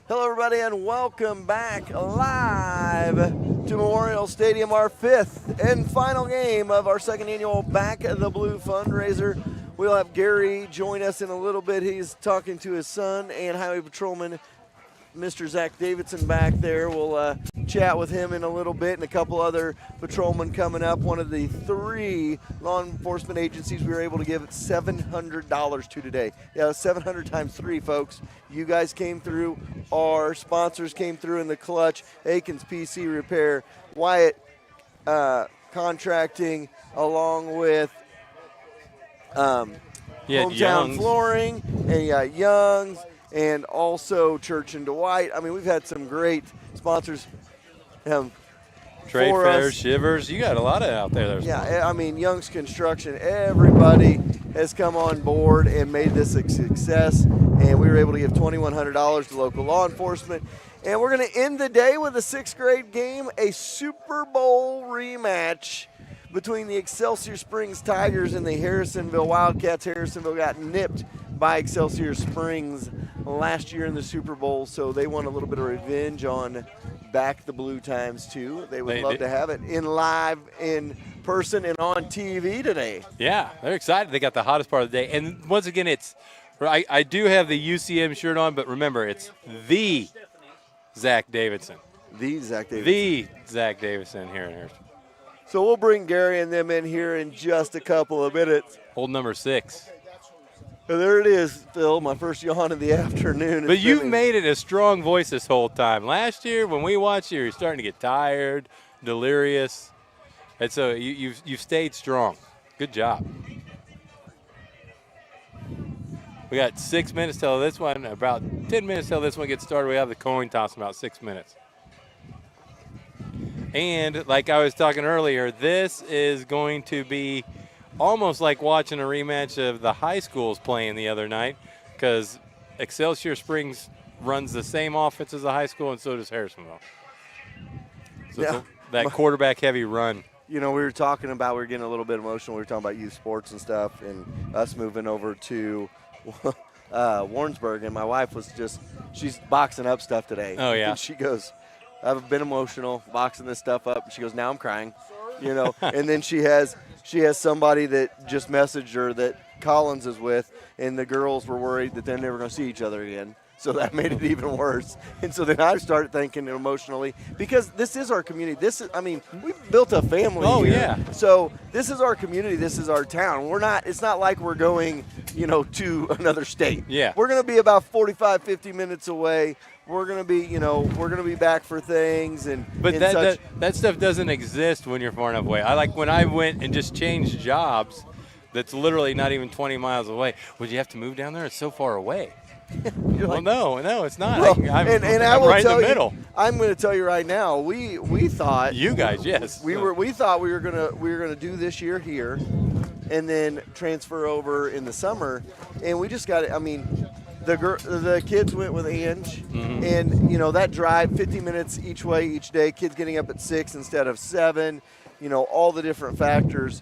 Hello, everybody, and welcome back live to Memorial Stadium, our fifth and final game of our second annual Back the Blue fundraiser. We'll have Gary join us in a little bit. He's talking to his son and Highway Patrolman Mr. Zach Davidson back there. We'll chat with him in a little bit, and a couple other patrolmen coming up. One of the 3 law enforcement agencies we were able to give $700 to today. Yeah, 700 times 3, folks. You guys came through. Our sponsors came through in the clutch. Aikens PC Repair, Wyatt Contracting, along with Hometown Young's. Flooring, and Young's, and also Church and Dwight. I mean, we've had some great sponsors. Trade Fair, Shivers, you got a lot of out there. Yeah, I mean, Young's Construction, everybody has come on board and made this a success, and we were able to give $2,100 to local law enforcement. And we're going to end the day with a 6th grade game, a Super Bowl rematch between the Excelsior Springs Tigers and the Harrisonville Wildcats. Harrisonville got nipped by Excelsior Springs last year in the Super Bowl, so they want a little bit of revenge on Back the Blue times 2. They would love to have it live in person and on TV today. Yeah, they're excited. They got the hottest part of the day. And once again, I do have the UCM shirt on, but remember, it's the Zach Davidson. The Zach Davidson. The Zach Davidson here in Harrisonville. So we'll bring Gary and them in here in just a couple of minutes. Hold number 6. And there it is, Phil, my first yawn of the afternoon. But you've made it a strong voice this whole time. Last year, when we watched you, you're starting to get tired, delirious. And so you've stayed strong. Good job. We got 6 minutes till this one, about 10 minutes till this one gets started. We have the coin toss in about 6 minutes. And like I was talking earlier, this is going to be almost like watching a rematch of the high schools playing the other night, because Excelsior Springs runs the same offense as the high school, and so does Harrisonville. So yeah, that quarterback-heavy run. You know, we were getting a little bit emotional. We were talking about youth sports and stuff, and us moving over to Warrensburg, and my wife she's boxing up stuff today. Oh, yeah. And she goes, I've been emotional boxing this stuff up. And she goes, now I'm crying, and then she has somebody that just messaged her that Collins is with, and the girls were worried that they're never going to see each other again. So that made it even worse. And so then I started thinking emotionally, because this is our community. We've built a family here. Yeah. So this is our community. This is our town. It's not like we're going, to another state. Yeah. We're going to be about 45, 50 minutes away. We're going to be back for things. But that stuff doesn't exist when you're far enough away. When I went and just changed jobs, that's literally not even 20 miles away. Would you have to move down there? It's so far away. Well, no, it's not. Well, I'm I will right tell in the middle. I'm going to tell you right now. We thought you guys, yes, we thought we were gonna do this year here, and then transfer over in the summer, and we just got it. I mean, the kids went with Ange, and that drive 50 minutes each way each day. Kids getting up at 6 instead of 7. All the different factors.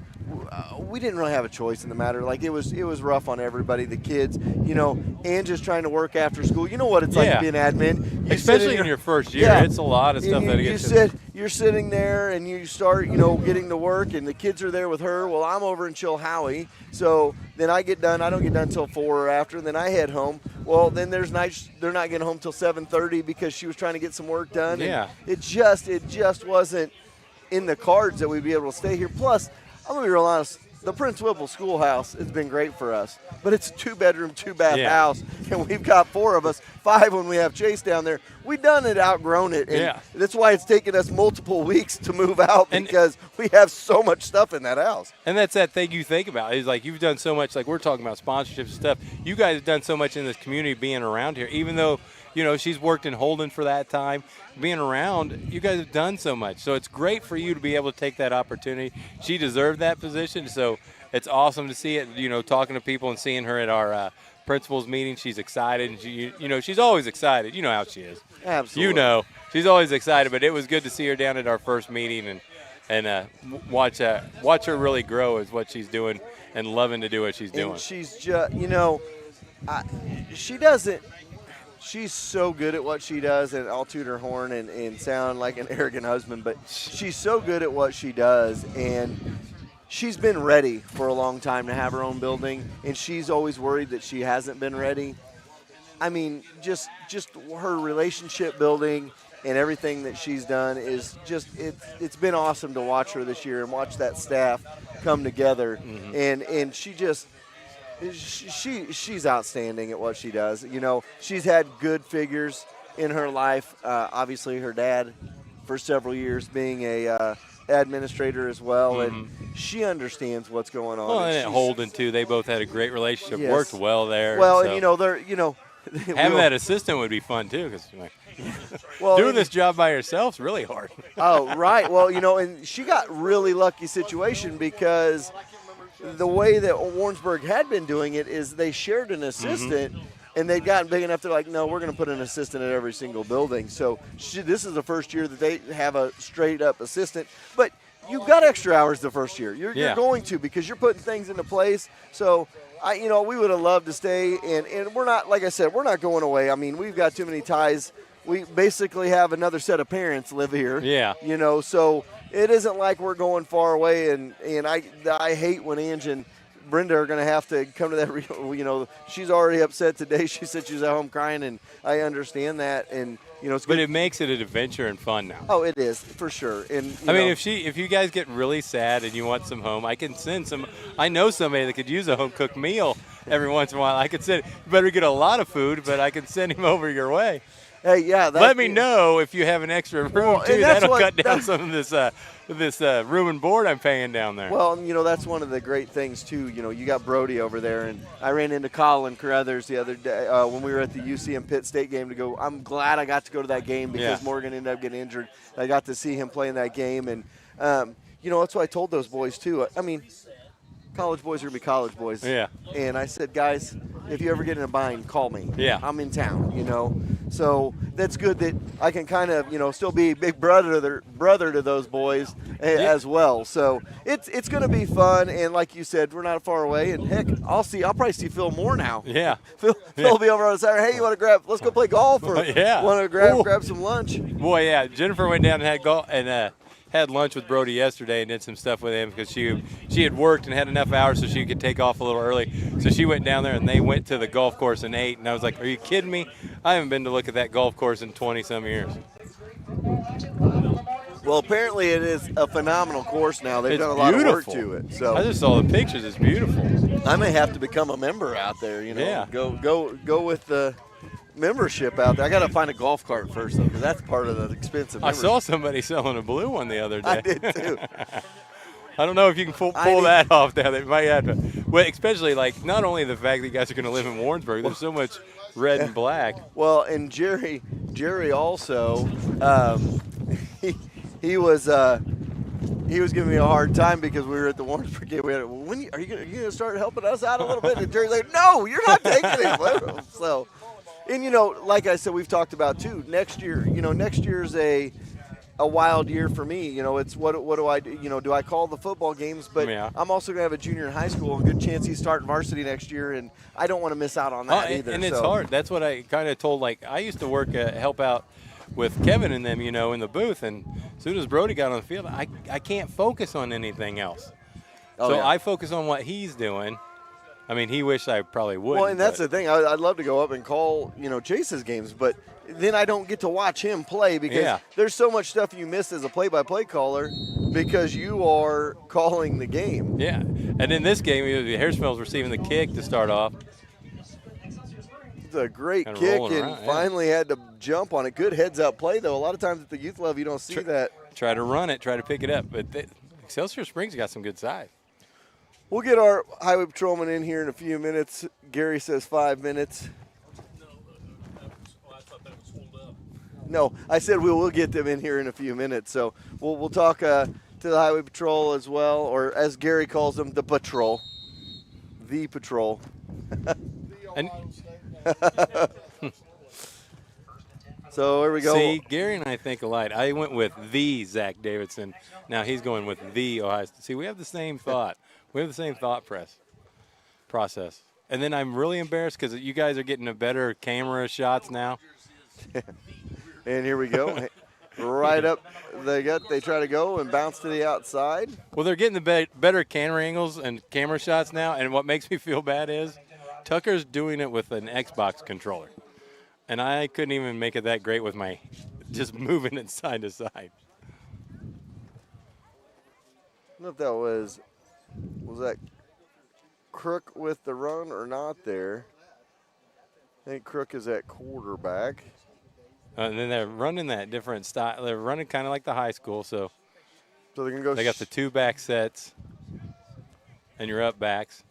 We didn't really have a choice in the matter. Like, it was rough on everybody. The kids, Ange is trying to work after school. You know what it's like to be an admin. Especially in your first year. Yeah. It's a lot of stuff that gets you're sitting there and you start, getting to work, and the kids are there with her. Well, I'm over in Chilhowie. So then I get done. I don't get done until 4 or after, and then I head home. Well, then there's nights they're not getting home till 7:30 because she was trying to get some work done. Yeah. And it just wasn't in the cards that we'd be able to stay here. Plus, I'm going to be real honest, the Prince Whipple Schoolhouse has been great for us, but it's a 2-bedroom, 2-bath house, and we've got 4 of us, 5 when we have Chase down there. We've done it, outgrown it, and that's why it's taken us multiple weeks to move out, because we have so much stuff in that house. And that's that thing you think about. Is like, you've done so much, like we're talking about sponsorships and stuff. You guys have done so much in this community being around here, even though she's worked in Holden for that time. Being around, you guys have done so much. So it's great for you to be able to take that opportunity. She deserved that position, so it's awesome to see it, talking to people and seeing her at our principals meeting. She's excited, and she's always excited. You know how she is. Absolutely. She's always excited, but it was good to see her down at our first meeting and watch her really grow is what she's doing, and loving to do what she's doing. And she's just, she doesn't she's so good at what she does, and I'll toot her horn and sound like an arrogant husband, but she's so good at what she does, and she's been ready for a long time to have her own building, and she's always worried that she hasn't been ready. I mean, just her relationship building and everything that she's done is just it's been awesome to watch her this year and watch that staff come together, and she's outstanding at what she does. You know, she's had good figures in her life. Obviously, her dad for several years being a administrator as well, and she understands what's going on. Well, and at Holden too, they both had a great relationship. Yes. Worked well there. Well, so. and they're having that assistant would be fun too, because well, doing this job by yourself is really hard. Oh, right. Well, and she got really lucky situation because the way that Warrensburg had been doing it is they shared an assistant, and they'd gotten big enough. They're like, no, we're going to put an assistant at every single building. So this is the first year that they have a straight-up assistant. But you've got extra hours the first year. You're going to, because you're putting things into place. So, we would have loved to stay, and we're not, like I said, we're not going away. I mean, we've got too many ties. We basically have another set of parents live here. Yeah. So it isn't like we're going far away, and I hate when Ange and Brenda are going to have to come to that. She's already upset today. She said she was at home crying, and I understand that. And it's good. But it makes it an adventure and fun now. Oh, it is for sure. And I mean, if you guys get really sad and you want some home, I can send some. I know somebody that could use a home cooked meal every once in a while. I could send. You better get a lot of food, but I can send him over your way. Hey, yeah. Let me know if you have an extra room too. That'll cut down some of this room and board I'm paying down there. Well, that's one of the great things too. You got Brody over there, and I ran into Colin Carruthers the other day when we were at the UCM Pitt State game to go. I'm glad I got to go to that game because Morgan ended up getting injured. I got to see him play in that game, and that's what I told those boys too. I mean, college boys are gonna be college boys. Yeah. And I said, guys, if you ever get in a bind, call me. Yeah. I'm in town. So that's good that I can kind of, still be big brother to those boys as well. So it's going to be fun, and like you said, we're not far away. And heck, I'll probably see Phil more now. Yeah. Phil will be over on Saturday. Hey, you want to let's go play golf, or want to grab some lunch? Boy, yeah. Jennifer went down and had golf and had lunch with Brody yesterday and did some stuff with him because she had worked and had enough hours so she could take off a little early. So she went down there and they went to the golf course and ate. And I was like, are you kidding me? I haven't been to look at that golf course in 20-some years. Well, apparently it is a phenomenal course now. They've done a lot of work to it. So I just saw the pictures. It's beautiful. I may have to become a member out there. Yeah. Go with the membership out there. I got to find a golf cart first, though, because that's part of the expensive membership. I saw somebody selling a blue one the other day. I did too. I don't know if you can pull that off down there. They might have to. Well, especially not only the fact that you guys are going to live in Warrensburg. There's so much red and black. Well, and Jerry also, he was giving me a hard time because we were at the Warrensburg game. We had, when are you going to start helping us out a little bit? And Jerry's like, no, you're not taking it. So. And, like I said, we've talked about, too, next year's a wild year for me. It's what do I do? Do I call the football games? But I'm also going to have a junior in high school. A good chance he's starting varsity next year, and I don't want to miss out on that either. And it's hard. That's what I kind of told. I used to help out with Kevin and them, in the booth. And as soon as Brody got on the field, I can't focus on anything else. I focus on what he's doing. I mean, he wished I probably would. Well, and that's the thing. I'd love to go up and call, Chase's games, but then I don't get to watch him play because there's so much stuff you miss as a play-by-play caller because you are calling the game. Yeah, and in this game, Harrisonville's receiving the kick to start off. It's a great kick and finally had to jump on it. Good heads-up play, though. A lot of times at the youth level, you don't see that. Try to run it, try to pick it up, but Excelsior Springs got some good size. We'll get our highway patrolman in here in a few minutes. Gary says 5 minutes. No, I said we will get them in here in a few minutes. So we'll talk to the highway patrol as well, or as Gary calls them, the patrol. The patrol. And so here we go. See, Gary and I think alike. I went with the Zach Davidson. Now he's going with the Ohio State. See, we have the same thought. We have the same thought process. And then I'm really embarrassed because you guys are getting a better camera shots now. And here we go. Right up they try to go and bounce to the outside. Well, they're getting the better camera angles and camera shots now, and what makes me feel bad is Tucker's doing it with an Xbox controller. And I couldn't even make it that great with my just moving it side to side. I don't know if that was that Crook with the run or not there. I think Crook is at quarterback. And then they're running that different style. They're running kind of like the high school, so they're going to go. They got the 2 back sets and your up backs.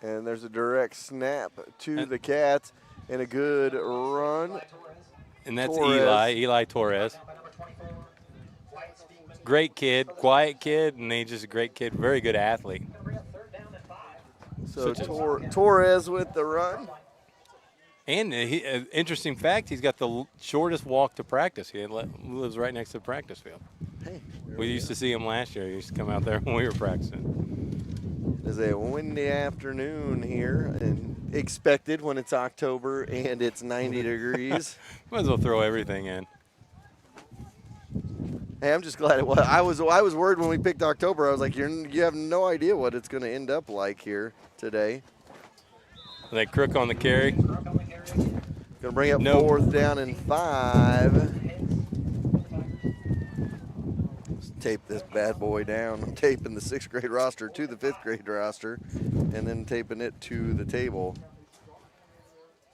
And there's a direct snap to the Cats and a good run. And that's Torres. Eli Torres. Great kid, quiet kid, and he's just a great kid, very good athlete. So Torres with the run. And interesting fact, he's got the shortest walk to practice. He lives right next to the practice field. Hey, we used to see him last year. He used to come out there when we were practicing. It's a windy afternoon here, and expected when it's October and it's 90 degrees. Might as well throw everything in. Hey, I'm just glad it was. I was worried when we picked October. I was like, you have no idea what it's going to end up like here today. They Crook on the carry. Going to bring up 4th down and 5. Let's tape this bad boy down. I'm taping the 6th grade roster to the 5th grade roster and then taping it to the table.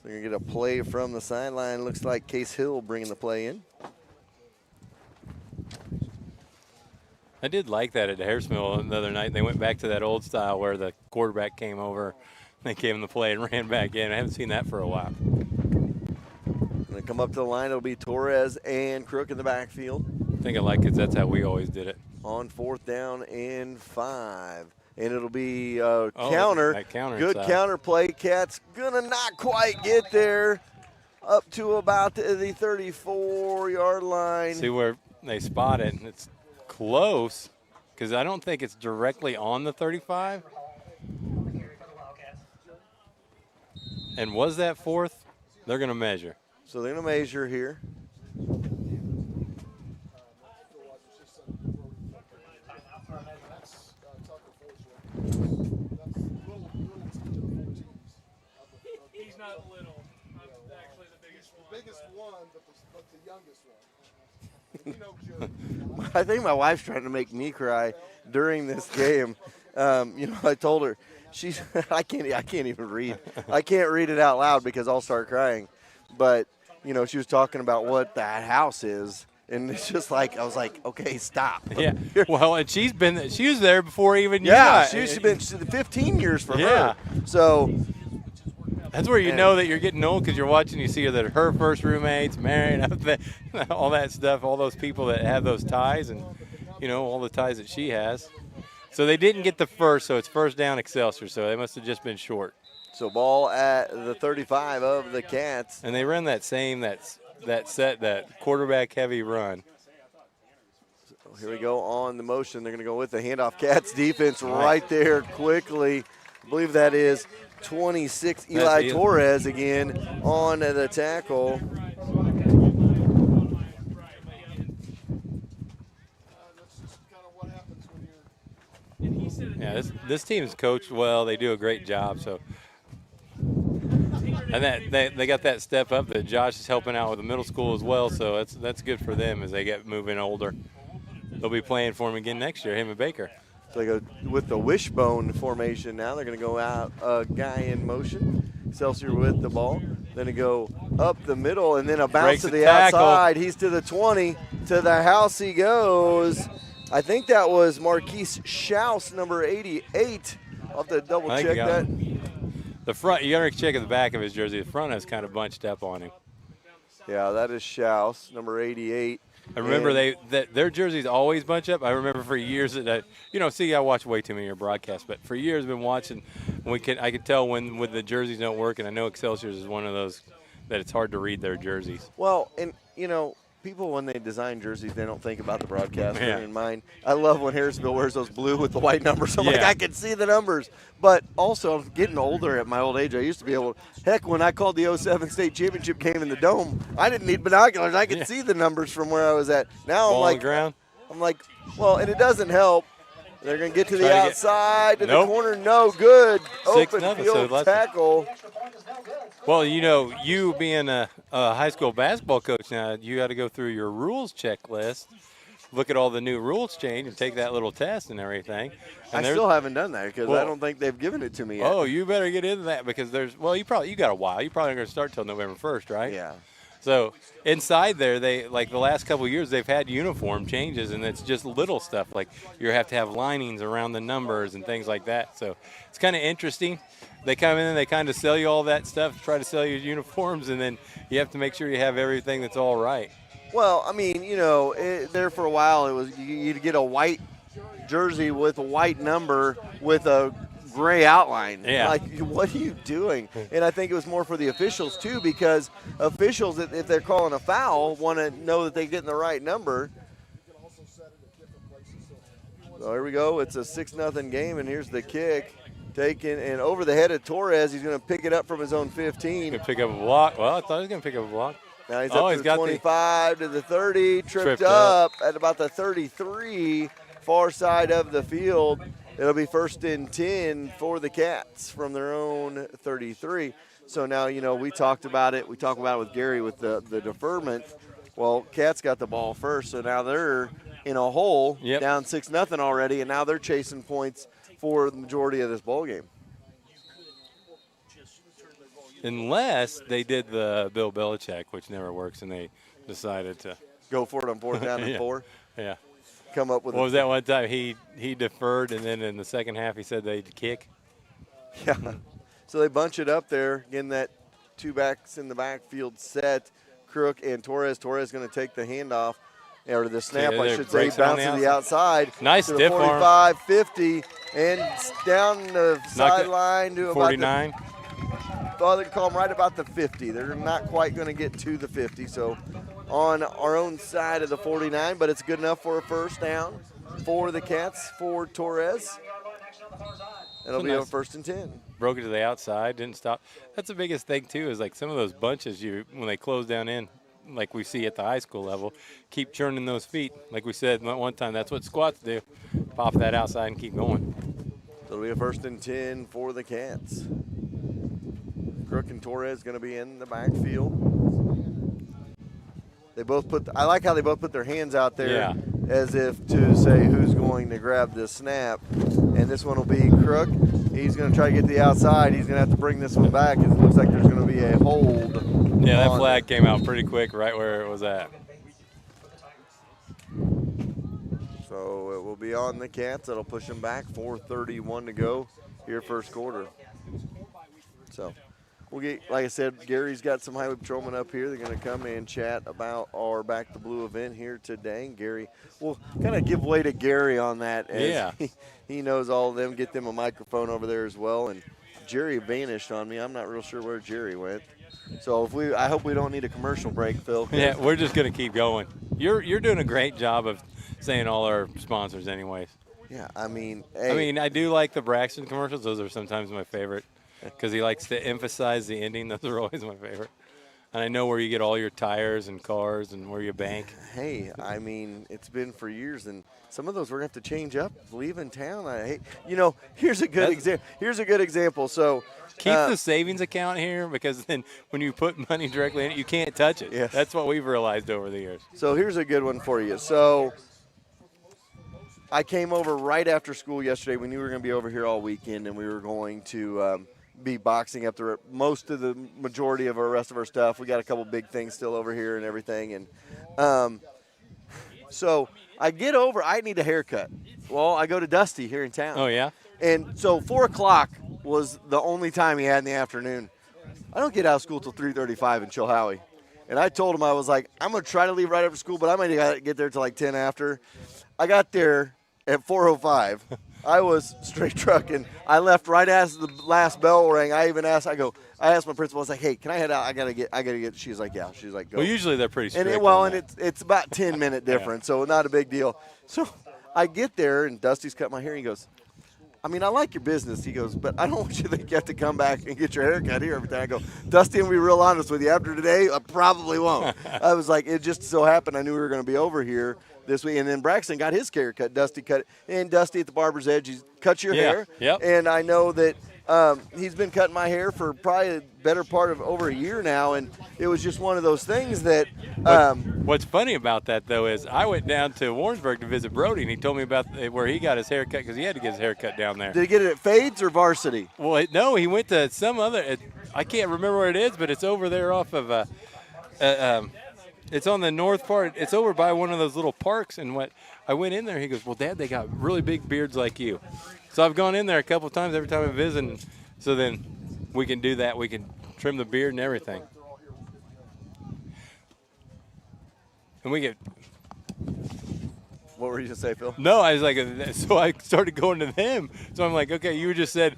So you're going to get a play from the sideline. Looks like Case Hill bringing the play in. I did like that at Harrisonville the other night. They went back to that old style where the quarterback came over. They gave him the play and ran back in. I haven't seen that for a while. Going to come up to the line. It'll be Torres and Crook in the backfield. I think I like it. That's how we always did it. On 4th down and 5. And it'll be a counter. Good inside. Counter play. Cats going to not quite get there. Up to about the 34-yard line. See where they spot it. It's close because I don't think it's directly on the 35. And was that 4th? They're going to measure. So they're going to measure here. He's not little. I'm actually the biggest one. Biggest one, but the youngest one. I think my wife's trying to make me cry during this game. I told her, I can't even read. I can't read it out loud because I'll start crying. But, she was talking about what that house is. And it's just like, I was like, okay, stop. Yeah. Well, and she was there before even you Yeah, got. she's been 15 years for Yeah. her. So that's where you know that you're getting old because you're watching. You see that her first roommates married, all that stuff, all those people that have those ties, and all the ties that she has. So they didn't get the first, so it's 1st down Excelsior. So they must have just been short. So ball at the 35 of the Cats. And they run that quarterback heavy run. So here we go on the motion. They're going to go with the handoff. Cats defense right there quickly. I believe that is 26 Eli Torres again on the tackle. Yeah, this team's coached well. They do a great job. So, and they got that step up that Josh is helping out with the middle school as well. So that's good for them as they get moving older. They'll be playing for him again next year, him and Baker. So they go with the wishbone formation now. They're going to go out a guy in motion. Excelsior with the ball. Then they go up the middle and then a bounce Breaks to the the tackle. outside. He's to the 20. To the house he goes. I think that was Marquise Schaus, number 88. I'll have to double check that. The front, you got to check at the back of his jersey. The front is kind of bunched up on him. Yeah, that is Schaus, number 88. I remember their jerseys always bunch up. I remember for years that I watch way too many of your broadcasts, but for years I've been watching. I could tell when the jerseys don't work, and I know Excelsior's is one of those that it's hard to read their jerseys. Well, and people, when they design jerseys, they don't think about the broadcaster Yeah. in mind. I love when Harrisonville wears those blue with the white numbers. I'm like, Yeah. I can see the numbers. But also, I'm getting older at my old age. I used to be able to, heck, when I called the 07 state championship game in the Dome, I didn't need binoculars. I could see the numbers from where I was at. Now Ball on I'm the ground. like, well, and it doesn't help. They're going to get to the Try to get- outside, to Nope. the corner, no good. 6-0, Open so field let's- tackle. Well, you being a high school basketball coach now, you got to go through your rules checklist, look at all the new rules change, and take that little test and everything. And I there's- still haven't done that because I Well- don't think they've given it to me yet. Oh, you better get into that because you got a while. You probably aren't going to start till November 1st, right? Yeah. So inside there, they like the last couple of years they've had uniform changes, and it's just little stuff like you have to have linings around the numbers and things like that. So it's kind of interesting. They come in and they kind of sell you all that stuff, try to sell you uniforms, and then you have to make sure you have everything that's all right. Well, I mean, there for a while it was you'd get a white jersey with a white number with a gray outline. Yeah. Like, what are you doing? And I think it was more for the officials too, because officials, if they're calling a foul, want to know that they're getting the right number. So here we go. It's a 6-0 game, and here's the kick. Taken and over the head of Torres. He's going to pick it up from his own 15. Going to pick up a block. Well, I thought he was going to pick up a block. Now he's up to the got 25 to the 30, tripped up. up at about the 33, far side of the field. It'll be 1st and 10 for the Cats from their own 33. So now, we talked about it. We talked about it with Gary with the deferment. Well, Cats got the ball first, so now they're in a hole, down 6-0 already, and now they're chasing points for the majority of this ball game. Unless they did the Bill Belichick, which never works, and they decided to Go for it on 4th down and Yeah. 4. Yeah. Come up with What was that one time? He deferred, and then in the second half he said they'd kick. Yeah. So they bunch it up there. Again, that two backs in the backfield set. Crook and Torres. Torres going to take the handoff, or the snap, I should say. breaks it on Bounces the to the outside. Nice to the stiff arm. 45, 50, and down the sideline to about 49. they call them right about the 50. They're not quite going to get to the 50. So on our own side of the 49, but it's good enough for a first down for the Cats, for Torres. It'll be on 1st and 10. Broke it to the outside, didn't stop. That's the biggest thing too, is like some of those bunches when they close down in, like we see at the high school level, keep churning those feet. Like we said one time, that's what squats do. Pop that outside and keep going. So it'll be a 1st and 10 for the Cats. Crook and Torres going to be in the backfield. They both I like how they both put their hands out there as if to say who's going to grab this snap. And this one will be Crook. He's going to try to get the outside. He's going to have to bring this one back. It looks like there's going to be a hold. Yeah, that flag came out pretty quick right where it was at. So it will be on the Cats. That'll push them back. 4:31 to go here first quarter. So we'll get, like I said, Gary's got some highway patrolmen up here. They're going to come and chat about our Back to Blue event here today. And Gary, we'll kind of give way to Gary on that. As he knows all of them. Get them a microphone over there as well. And Jerry vanished on me. I'm not real sure where Jerry went. So I hope we don't need a commercial break, Phil. Yeah, we're just going to keep going. You're doing a great job of saying all our sponsors anyways. Yeah, I mean, I do like the Braxton commercials. Those are sometimes my favorite because he likes to emphasize the ending. Those are always my favorite. And I know where you get all your tires and cars and where you bank. Hey, I mean, it's been for years, and some of those we're going to have to change up leaving town. Here's a good example. Here's a good example. So keep the savings account here, because then when you put money directly in it, you can't touch it. Yes. That's what we've realized over the years. So here's a good one for you. So I came over right after school yesterday. We knew we were going to be over here all weekend, and we were going to be boxing up most of the majority of our rest of our stuff. We got a couple big things still over here and everything. And so I get over. I need a haircut. Well, I go to Dusty here in town. Oh, yeah? And so 4 o'clock was the only time he had in the afternoon. I don't get out of school till 3:35 in Chilhowie. And I told him, I was like, I'm going to try to leave right after school, but I might get there till like 10 after. I got there at 4:05. I was straight trucking. I left right as the last bell rang. I even asked, I I asked my principal, I was like, hey, can I head out? I gotta get. She's like, yeah. She's like, go. Well, usually they're pretty strict. And it's about 10-minute difference, so not a big deal. So I get there, and Dusty's cut my hair, and he goes, I mean, I like your business. He goes, but I don't want you to think you have to come back and get your hair cut here every time. I go, Dusty, I'm going to be real honest with you. After today, I probably won't. I was like, it just so happened I knew we were going to be over here this week. And then Braxton got his hair cut. Dusty cut it. And Dusty at the barber's edge, he cuts your hair. Yep. And I know that he's been cutting my hair for probably the better part of over a year now. And it was just one of those things that What's funny about that, though, is I went down to Warrensburg to visit Brody, and he told me about where he got his hair cut because he had to get his hair cut down there. Did he get it at Fades or Varsity? Well, no, he went to some other I can't remember where it is, but it's over there off of it's on the north part. It's over by one of those little parks. And I went in there, he goes, well, Dad, they got really big beards like you. So I've gone in there a couple of times every time I visit. And so then we can do that. We can trim the beard and everything. And we get. What were you going to say, Phil? No, I was like, so I started going to them. So I'm like, okay, you just said,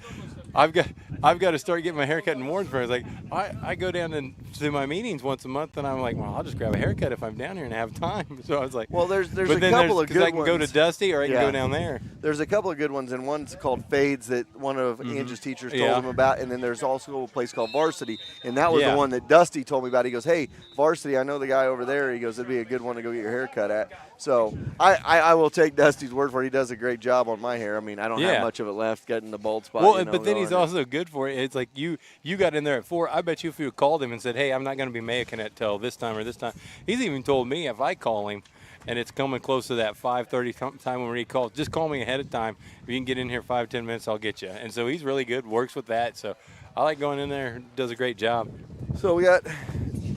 I've got to start getting my haircut in Warrensburg. I was like, I go down to my meetings once a month, and I'm like, well, I'll just grab a haircut if I'm down here and have time. So I was like, well, there's a couple of good ones. I can go to Dusty or I can go down there. There's a couple of good ones, and one's called Fades that one of Ange's teachers told him about, and then there's also a place called Varsity, and that was the one that Dusty told me about. He goes, hey, Varsity, I know the guy over there. He goes, it'd be a good one to go get your haircut at. So I will take Dusty's word for it. He does a great job on my hair. I mean, I don't have much of it left, getting the bald spot. Well, but then he's also good for it. It's like you got in there at 4. I bet you if you called him and said, hey, I'm not going to be making it till this time or this time. He's even told me if I call him and it's coming close to that 5:30 time when he calls, just call me ahead of time. If you can get in here 5-10 minutes, I'll get you. And so he's really good, works with that. So I like going in there, does a great job. So we got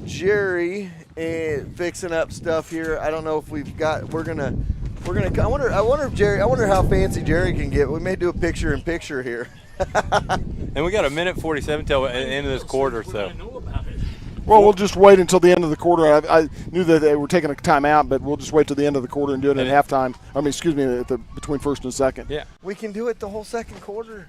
Jerry fixing up stuff here. I don't know if we're gonna. I wonder if Jerry. I wonder how fancy Jerry can get. We may do a picture-in-picture here. And we got a minute 47 till the end of this quarter. So. Well, we'll just wait until the end of the quarter. I knew that they were taking a timeout, but we'll just wait till the end of the quarter and do it at halftime. I mean, excuse me, between first and second. Yeah. We can do it the whole second quarter.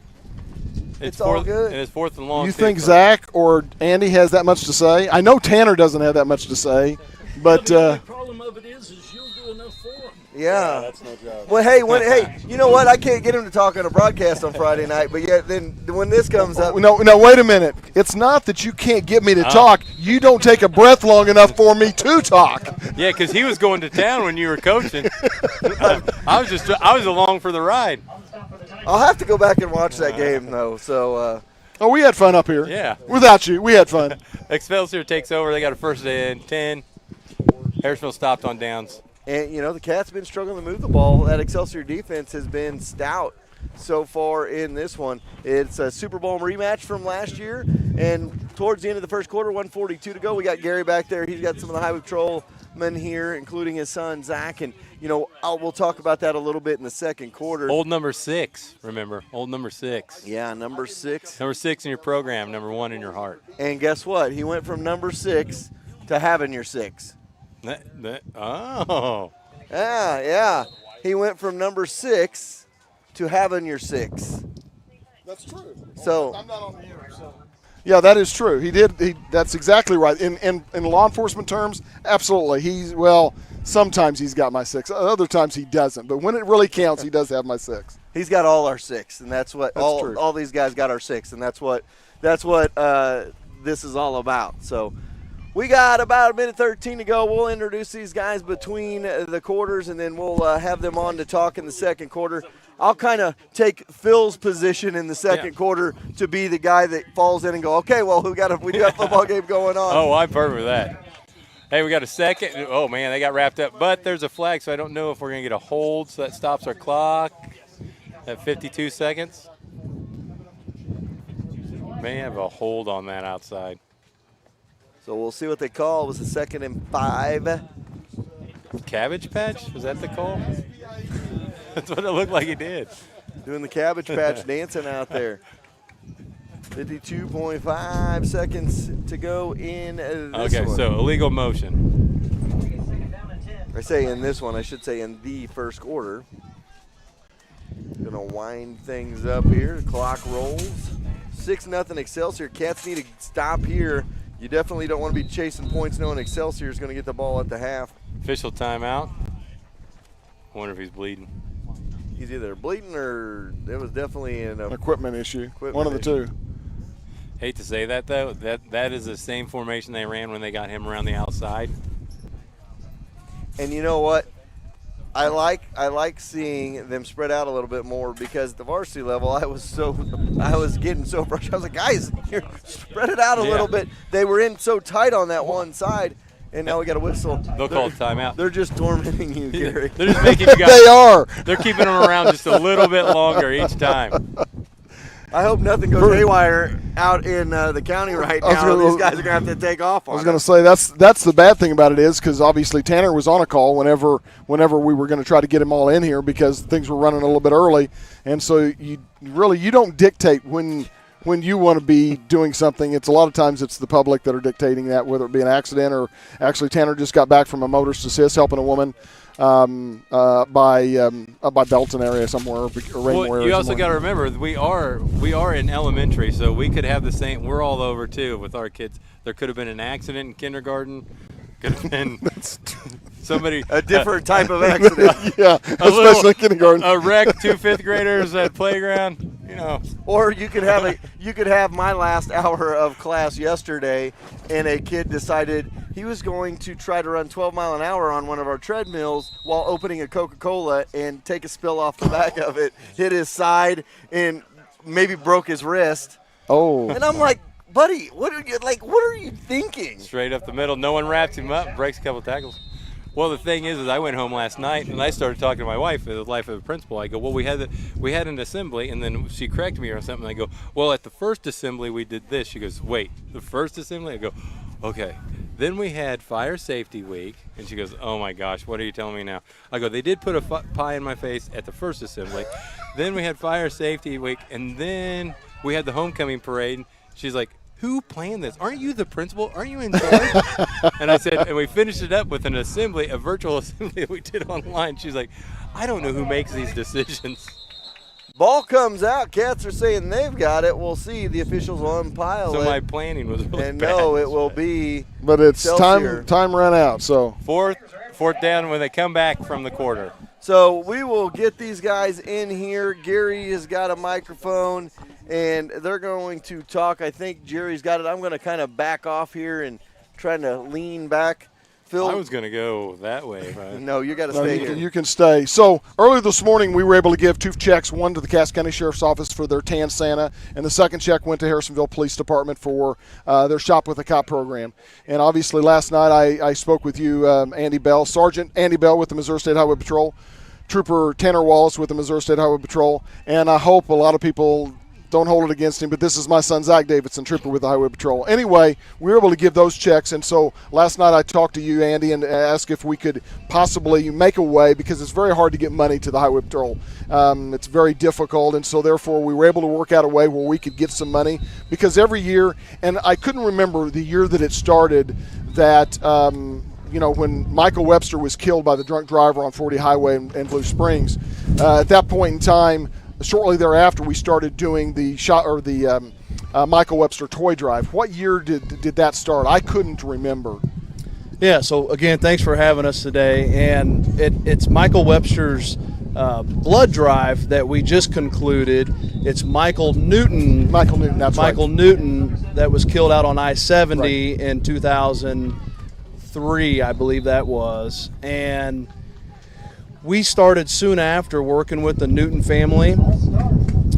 It's all good. And it's fourth and long. You think Zach or Andy has that much to say? I know Tanner doesn't have that much to say, but the only problem of it is you'll do enough for him. Yeah. that's no job. Well, hey, you know what? I can't get him to talk on a broadcast on Friday night, but yet then when this comes up. No, wait a minute. It's not that you can't get me to talk. You don't take a breath long enough for me to talk. Yeah, because he was going to town when you were coaching. I was along for the ride. I'll have to go back and watch that game though. So. Oh, we had fun up here. Yeah. Without you, we had fun. Excelsior takes over. They got a first and 10. Harrisonville stopped on downs. And, you know, the Cats have been struggling to move the ball. That Excelsior defense has been stout so far in this one. It's a Super Bowl rematch from last year. And towards the end of the first quarter, 1:42 to go, we got Gary back there. He's got some of the high patrolmen here, including his son, Zach. And, you know, we'll talk about that a little bit in the second quarter. Old number 6, remember. Old number 6. Yeah, number 6. Number 6 in your program, number 1 in your heart. And guess what? He went from number 6 to having your 6. Oh. Yeah. He went from number 6 to having your 6. That's true. So I'm not on the air, so. Yeah, that is true. He did. That's exactly right. In law enforcement terms, absolutely. Sometimes he's got my 6. Other times he doesn't. But when it really counts, he does have my 6. He's got all our 6, and that's what true. all these guys got our 6, and that's what this is all about. So we got about a minute 13 to go. We'll introduce these guys between the quarters, and then we'll have them on to talk in the second quarter. I'll kind of take Phil's position in the second quarter to be the guy that falls in and go, okay, well, we do have a football game going on. Oh, I'm perfect with that. Hey, we got a second. Oh, man, they got wrapped up. But there's a flag, so I don't know if we're going to get a hold, so that stops our clock at 52 seconds. May have a hold on that outside. So we'll see what they call. It was a 2nd and 5. Cabbage patch? Was that the call? That's what it looked like he did. Doing the Cabbage Patch dancing out there. 52.5 seconds to go in this one. Okay, so illegal motion. I say in this one, I should say in the first quarter. Gonna wind things up here. The clock rolls. 6-0 Excelsior. Cats need to stop here. You definitely don't want to be chasing points knowing Excelsior is going to get the ball at the half. Official timeout. I wonder if he's bleeding. He's either bleeding or it was definitely an equipment issue. One of the two. Hate to say that, though. That is the same formation they ran when they got him around the outside. And you know what? I like seeing them spread out a little bit more because at the varsity level, I was getting so frustrated. I was like, guys, here, spread it out a little bit. They were in so tight on that one side, and now we got a whistle. They'll call a timeout. They're just tormenting you, Gary. They're just making you guys. They are. They're keeping them around just a little bit longer each time. I hope nothing goes haywire out in the county right now. These guys are going to have to take off on I was going to say that's the bad thing about it is because obviously Tanner was on a call whenever we were going to try to get him all in here because things were running a little bit early, and so you don't dictate when you want to be doing something. It's a lot of times it's the public that are dictating that, whether it be an accident or actually Tanner just got back from a motorist assist helping a woman by Belton area somewhere or Raymore area. You also got to remember we are in elementary, so we could have the same. We're all over too with our kids. There could have been an accident in kindergarten. Could have been somebody a different type of accident. Yeah, especially kindergarten. A wreck, 2 fifth graders at playground. Or you could have my last hour of class yesterday, and a kid decided he was going to try to run 12 mile an hour on one of our treadmills while opening a Coca-Cola and take a spill off the back of it, hit his side, and maybe broke his wrist. Oh. And I'm like, buddy, what are you thinking? Straight up the middle. No one wraps him up, breaks a couple tackles. Well, the thing is I went home last night and I started talking to my wife, the life of a principal. I go, well, we had an assembly, and then she corrected me or something. I go, well, at the first assembly we did this. She goes, wait, the first assembly? I go, okay. Then we had fire safety week, and she goes, oh my gosh, what are you telling me now? I go, they did put a pie in my face at the first assembly. Then we had fire safety week, and then we had the homecoming parade. She's like, who planned this? Aren't you the principal? Aren't you in charge? And I said, and we finished it up with an assembly, a virtual assembly that we did online. She's like, I don't know who makes these decisions. Ball comes out. Cats are saying they've got it. We'll see. The officials will umpile So it. my planning was really And bad. no, it will be. But it's Excelsior. time ran out. So fourth down when they come back from the quarter. So we will get these guys in here. Gary has got a microphone, and they're going to talk. I think Jerry's got it. I'm going to kind of back off here and trying to lean back. Phil, I was going to go that way. No, you got to stay here. You can stay. So earlier this morning, we were able to give 2 checks, one to the Cass County Sheriff's Office for their Tan Santa, and the second check went to Harrisonville Police Department for their Shop with a Cop program. And obviously last night I spoke with you, Andy Bell, Sergeant Andy Bell with the Missouri State Highway Patrol, Trooper Tanner Wallace with the Missouri State Highway Patrol, and I hope a lot of people don't hold it against him, but this is my son, Zach Davidson, trooper with the Highway Patrol. Anyway, we were able to give those checks, and so last night I talked to you, Andy, and asked if we could possibly make a way, because it's very hard to get money to the Highway Patrol. It's very difficult, and so therefore we were able to work out a way where we could get some money, because every year, and I couldn't remember the year that it started, that when Michael Webster was killed by the drunk driver on 40 Highway in Blue Springs, at that point in time, shortly thereafter, we started doing the Michael Webster toy drive. What year did that start? I couldn't remember. Yeah, so again, thanks for having us today. And it's Michael Webster's blood drive that we just concluded. It's Michael Newton. That's Michael right. Newton that was killed out on I-70 in 2003, I believe that was. And we started soon after working with the Newton family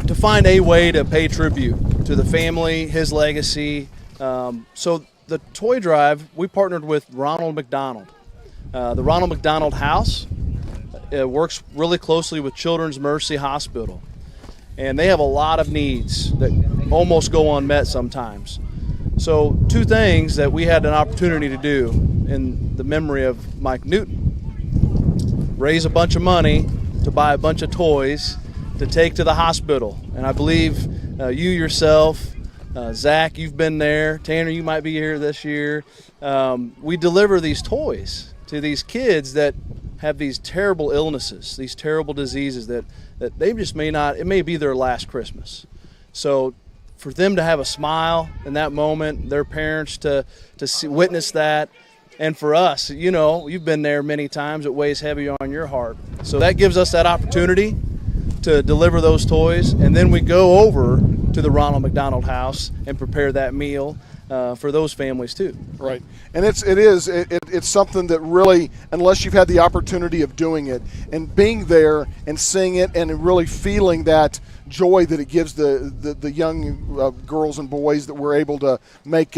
to find a way to pay tribute to the family, his legacy. So the toy drive, we partnered with Ronald McDonald. The Ronald McDonald House works really closely with Children's Mercy Hospital. And they have a lot of needs that almost go unmet sometimes. So 2 things that we had an opportunity to do in the memory of Mike Newton. Raise a bunch of money to buy a bunch of toys to take to the hospital. And I believe you yourself, Zach, you've been there. Tanner, you might be here this year. We deliver these toys to these kids that have these terrible illnesses, these terrible diseases that they just may not, it may be their last Christmas. So for them to have a smile in that moment, their parents to witness that, and for us, you've been there many times, it weighs heavy on your heart. So that gives us that opportunity to deliver those toys, and then we go over to the Ronald McDonald House and prepare that meal for those families too. Right, and it's something that really, unless you've had the opportunity of doing it and being there and seeing it and really feeling that joy that it gives the young girls and boys that we're able to make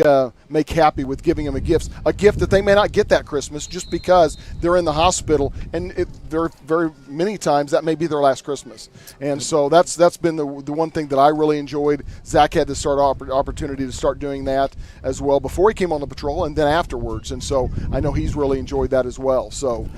happy with giving them a gift that they may not get that Christmas just because they're in the hospital, and there very many times that may be their last Christmas. And so that's been the one thing that I really enjoyed. Zach had the opportunity to start doing that as well before he came on the patrol and then afterwards, and so I know he's really enjoyed that as well. So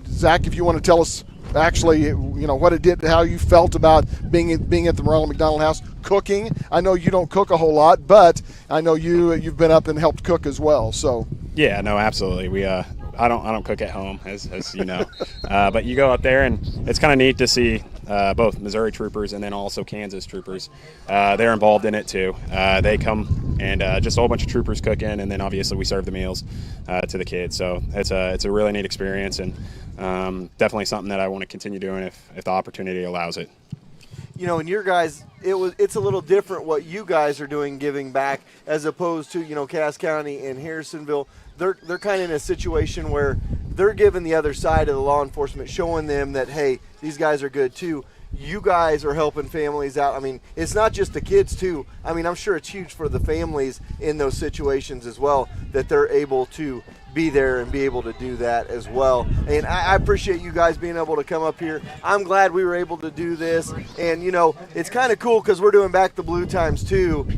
Zach, if you want to tell us actually, what it did, how you felt about being at the Ronald McDonald House, cooking. I know you don't cook a whole lot, but I know you've been up and helped cook as well. So yeah, no, absolutely. We I don't cook at home, as you know, but you go out there and it's kind of neat to see both Missouri troopers and then also Kansas troopers. They're involved in it too. They come and just a whole bunch of troopers cooking, and then obviously we serve the meals to the kids. So it's a really neat experience, and definitely something that I want to continue doing if the opportunity allows it. And your guys, it's a little different what you guys are doing giving back as opposed to, Cass County and Harrisonville. They're kind of in a situation where they're giving the other side of the law enforcement, showing them that, hey, these guys are good too. You guys are helping families out. I mean, it's not just the kids too. I mean, I'm sure it's huge for the families in those situations as well, that they're able to be there and be able to do that as well. And I appreciate you guys being able to come up here. I'm glad we were able to do this. And, it's kind of cool because we're doing Back the Blue times too.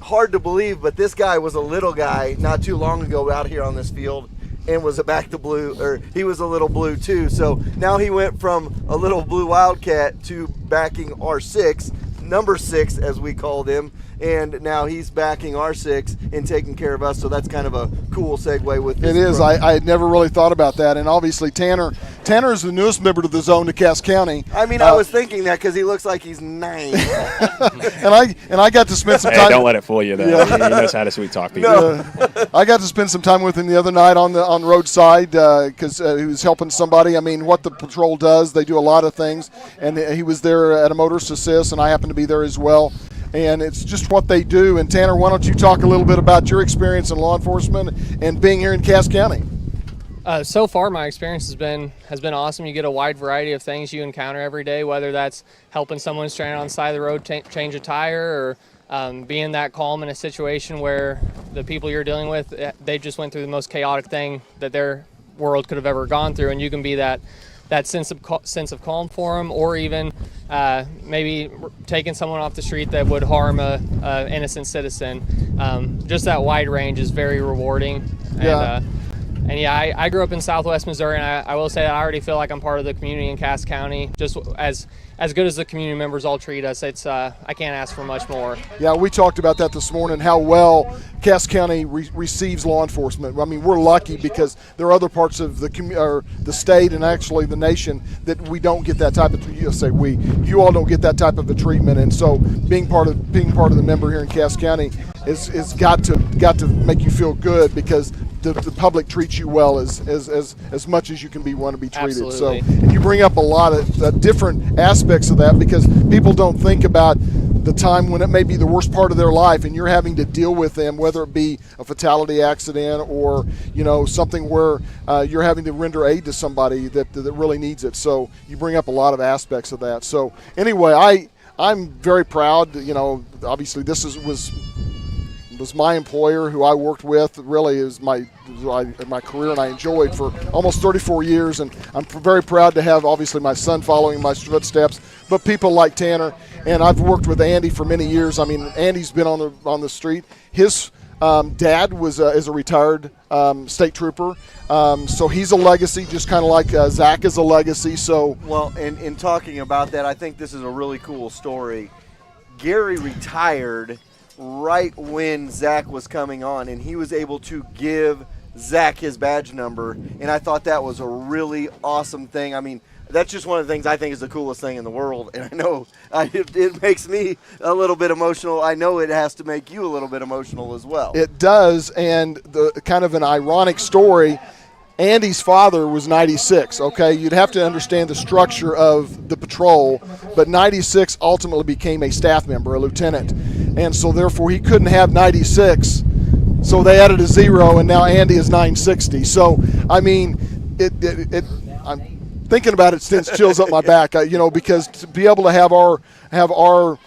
Hard to believe, but this guy was a little guy not too long ago out here on this field and was a Back the Blue, or he was a little blue too. So now he went from a little blue Wildcat to backing R6, number 6 as we called him, and now he's backing R6 and taking care of us. So that's kind of a cool segue with this. It is. I had never really thought about that, and obviously Tanner is the newest member to the zone to Cass County. I mean, I was thinking that because he looks like he's 9. and I got to spend some time. Hey, don't let it fool you, though. Yeah. He knows how to sweet talk people. I got to spend some time with him the other night on the roadside because he was helping somebody. I mean, what the patrol does, they do a lot of things, and he was there at a motorist assist, and I happened to be there as well. And it's just what they do. And Tanner, why don't you talk a little bit about your experience in law enforcement and being here in Cass County? So far, my experience has been awesome. You get a wide variety of things you encounter every day, whether that's helping someone stranded on the side of the road change a tire, or being that calm in a situation where the people you're dealing with, they just went through the most chaotic thing that their world could have ever gone through, and you can be that sense of calm for them, or even maybe taking someone off the street that would harm a innocent citizen. Just that wide range is very rewarding. Yeah. And I grew up in Southwest Missouri, and I will say that I already feel like I'm part of the community in Cass County. Just as good as the community members all treat us, it's I can't ask for much more. Yeah, we talked about that this morning, how well Cass County receives law enforcement. I mean, we're lucky because there are other parts of the state and actually the nation that we don't get that type of. You all don't get that type of a treatment, and so being part of the member here in Cass County is got to make you feel good because the public treats you well as much as you can want to be treated. Absolutely. So, and you bring up a lot of different aspects of that because people don't think about the time when it may be the worst part of their life and you're having to deal with them, whether it be a fatality accident or something where you're having to render aid to somebody that really needs it. So you bring up a lot of aspects of that. So anyway, I'm very proud. Obviously this was my employer who I worked with. Really is my career, and I enjoyed for almost 34 years. And I'm very proud to have obviously my son following my footsteps, but people like Tanner. And I've worked with Andy for many years. I mean, Andy's been on the street. His dad is a retired state trooper, so he's a legacy, just kind of like Zach is a legacy. So well, and in talking about that, I think this is a really cool story. Gary retired right when Zach was coming on, and he was able to give Zach his badge number, and I thought that was a really awesome thing. I mean, that's just one of the things I think is the coolest thing in the world. And I know it makes me a little bit emotional. I know it has to make you a little bit emotional as well. It does, and the kind of an ironic story, Andy's father was 96, okay? You'd have to understand the structure of the patrol, but 96 ultimately became a staff member, a lieutenant. And so therefore he couldn't have 96, so they added a 0, and now Andy is 960. So, I mean, I'm thinking about it sends chills up my back, because to be able to have our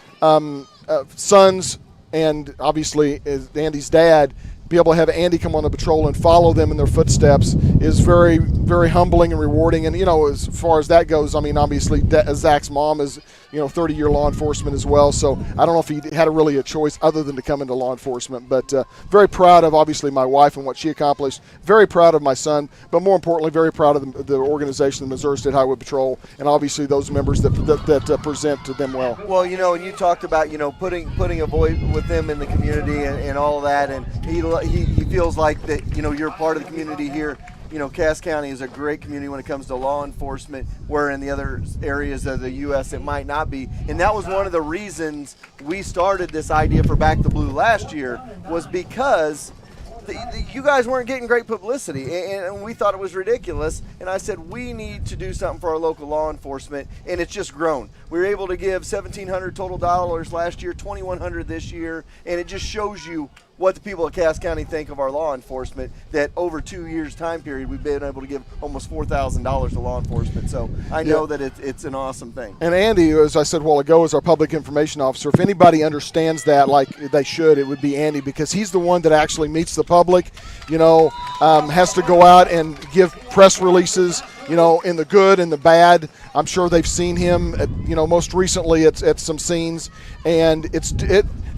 sons, and obviously Andy's dad, be able to have Andy come on the patrol and follow them in their footsteps is very, very humbling and rewarding. And, as far as that goes, I mean, obviously Zach's mom is, 30-year law enforcement as well. So I don't know if he had a choice other than to come into law enforcement. But very proud of, obviously, my wife and what she accomplished. Very proud of my son. But more importantly, very proud of the organization, the Missouri State Highway Patrol, and obviously those members that present to them well. Well, and you talked about, putting a voice with them in the community and all of that. And he feels like that, you're part of the community here. Cass County is a great community when it comes to law enforcement, where in the other areas of the U.S. it might not be. And that was one of the reasons we started this idea for Back the Blue last year, was because you guys weren't getting great publicity, and we thought it was ridiculous. And I said, we need to do something for our local law enforcement, and it's just grown. We were able to give $1,700 total dollars last year, $2,100 this year, and it just shows you what the people of Cass County think of our law enforcement, that over 2 years time period, we've been able to give almost $4,000 to law enforcement. So I know that it's an awesome thing. And Andy, as I said a while ago, is our public information officer. If anybody understands that like they should, it would be Andy, because he's the one that actually meets the public, has to go out and give press releases, in the good and the bad. I'm sure they've seen him, most recently at some scenes, and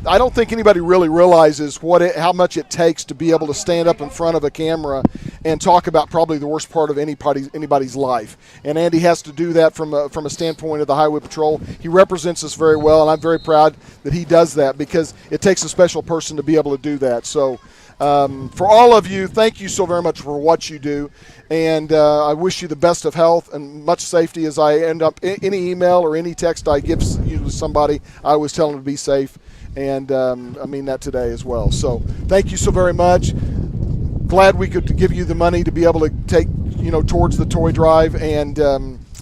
I don't think anybody really realizes how much it takes to be able to stand up in front of a camera and talk about probably the worst part of anybody's life. And Andy has to do that from a standpoint of the Highway Patrol. He represents us very well, and I'm very proud that he does that, because it takes a special person to be able to do that. So for all of you, thank you so very much for what you do. And I wish you the best of health and much safety as I end up any email or any text I give you to somebody. I always tell them to be safe. And I mean that today as well. So thank you so very much. Glad we could give you the money to be able to take, towards the toy drive. And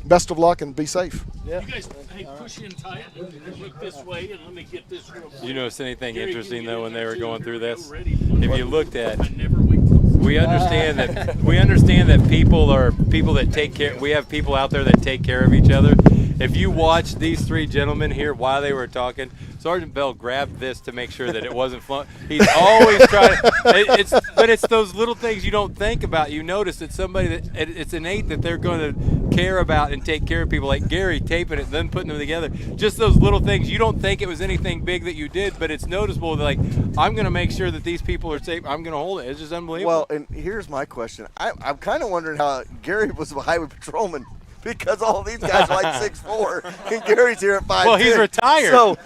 best of luck and be safe. Yeah. You guys, push in tight and look this way, and let me get this real quick. You notice anything interesting though when they were going through this? If you looked at, we understand that people that take care. We have people out there that take care of each other. If you watch these three gentlemen here while they were talking, Sergeant Bell grabbed this to make sure that it wasn't fun. He's always trying. But it's those little things you don't think about. You notice that it's innate that they're going to care about and take care of people, like Gary taping it, then putting them together. Just those little things. You don't think it was anything big that you did, but it's noticeable. Like, I'm going to make sure that these people are safe. I'm going to hold it. It's just unbelievable. Well, and here's my question. I'm kind of wondering how Gary was a highway patrolman, because all these guys are like 6'4", and Gary's here at 5'10". Well, he's retired. So,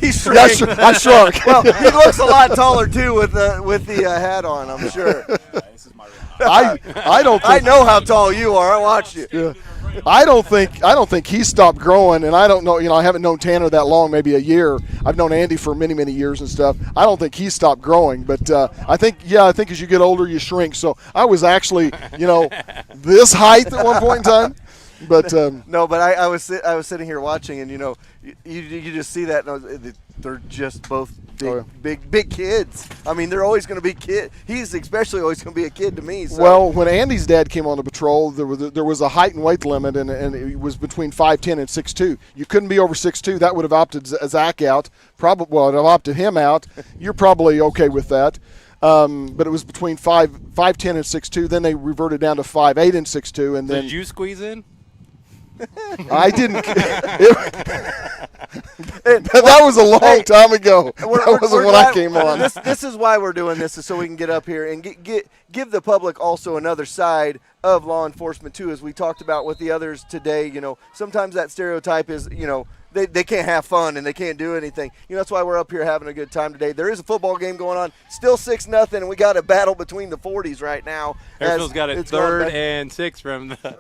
he's shrunk. I shrunk. Well, he looks a lot taller too with the hat on, I'm sure. I don't. I know how tall you are. I watched you. Yeah. I don't think he stopped growing, and I don't know. I haven't known Tanner that long, maybe a year. I've known Andy for many, many years and stuff. I don't think he stopped growing, but I think as you get older, you shrink. So I was actually, this height at one point in time. But no, but I was sitting here watching, and you just see that, and they're just both big kids. I mean, they're always going to be kids. He's especially always going to be a kid to me. So. Well, when Andy's dad came on the patrol, there was a height and weight limit, and it was between 5'10" and 6'2". You couldn't be over 6'2". That would have opted Zach out. It would have opted him out. You're probably okay with that. But it was between 5'10" and 6'2". Then they reverted down to 5'8" and 6'2". And then did you squeeze in? I didn't. That was a long time ago. That wasn't when I came on. This is why we're doing this, is so we can get up here and give the public also another side of law enforcement too, as we talked about with the others today. Sometimes that stereotype is, they can't have fun and they can't do anything. That's why we're up here having a good time today. There is a football game going on, still 6-0, and we got a battle between the 40s right now. Harrisonville's got it 3rd and 6 from the.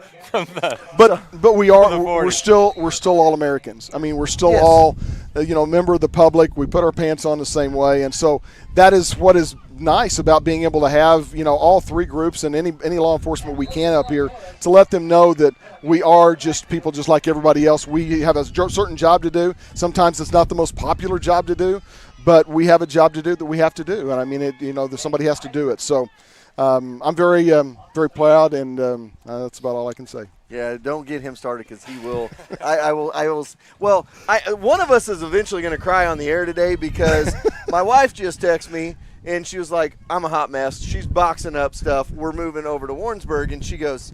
But we're still all Americans. I mean, we're still all member of the public. We put our pants on the same way, and so that is what is nice about being able to have all 3 groups and any law enforcement we can up here to let them know that we are just people just like everybody else. We have a certain job to do. Sometimes it's not the most popular job to do, but we have a job to do that we have to do, and I mean that somebody has to do it. So I'm very proud, and that's about all I can say. Yeah, don't get him started because he will. I will. Well, one of us is eventually going to cry on the air today because my wife just texted me and she was like, "I'm a hot mess." She's boxing up stuff. We're moving over to Warrensburg, and she goes,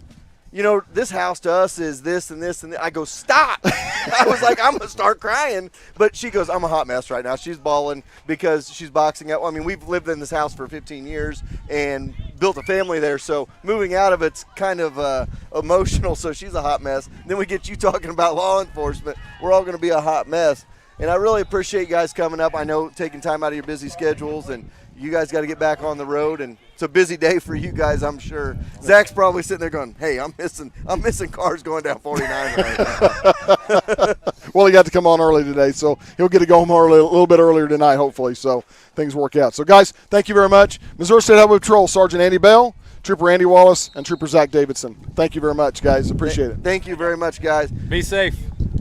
this house to us is this and this and this. I go, stop. I was like, I'm going to start crying. But she goes, I'm a hot mess right now. She's bawling because she's boxing up. I mean, we've lived in this house for 15 years and built a family there. So moving out of it's kind of emotional. So she's a hot mess. Then we get you talking about law enforcement. We're all going to be a hot mess. And I really appreciate you guys coming up. I know taking time out of your busy schedules, and you guys got to get back on the road, and it's a busy day for you guys, I'm sure. Zach's probably sitting there going, "Hey, I'm missing cars going down 49 right now." Well, he got to come on early today, so he'll get to go home early, a little bit earlier tonight, hopefully. So things work out. So, guys, thank you very much. Missouri State Highway Patrol Sergeant Andy Bell, Trooper Andy Wallace, and Trooper Zach Davidson. Thank you very much, guys. Appreciate it. Thank you very much, guys. Be safe.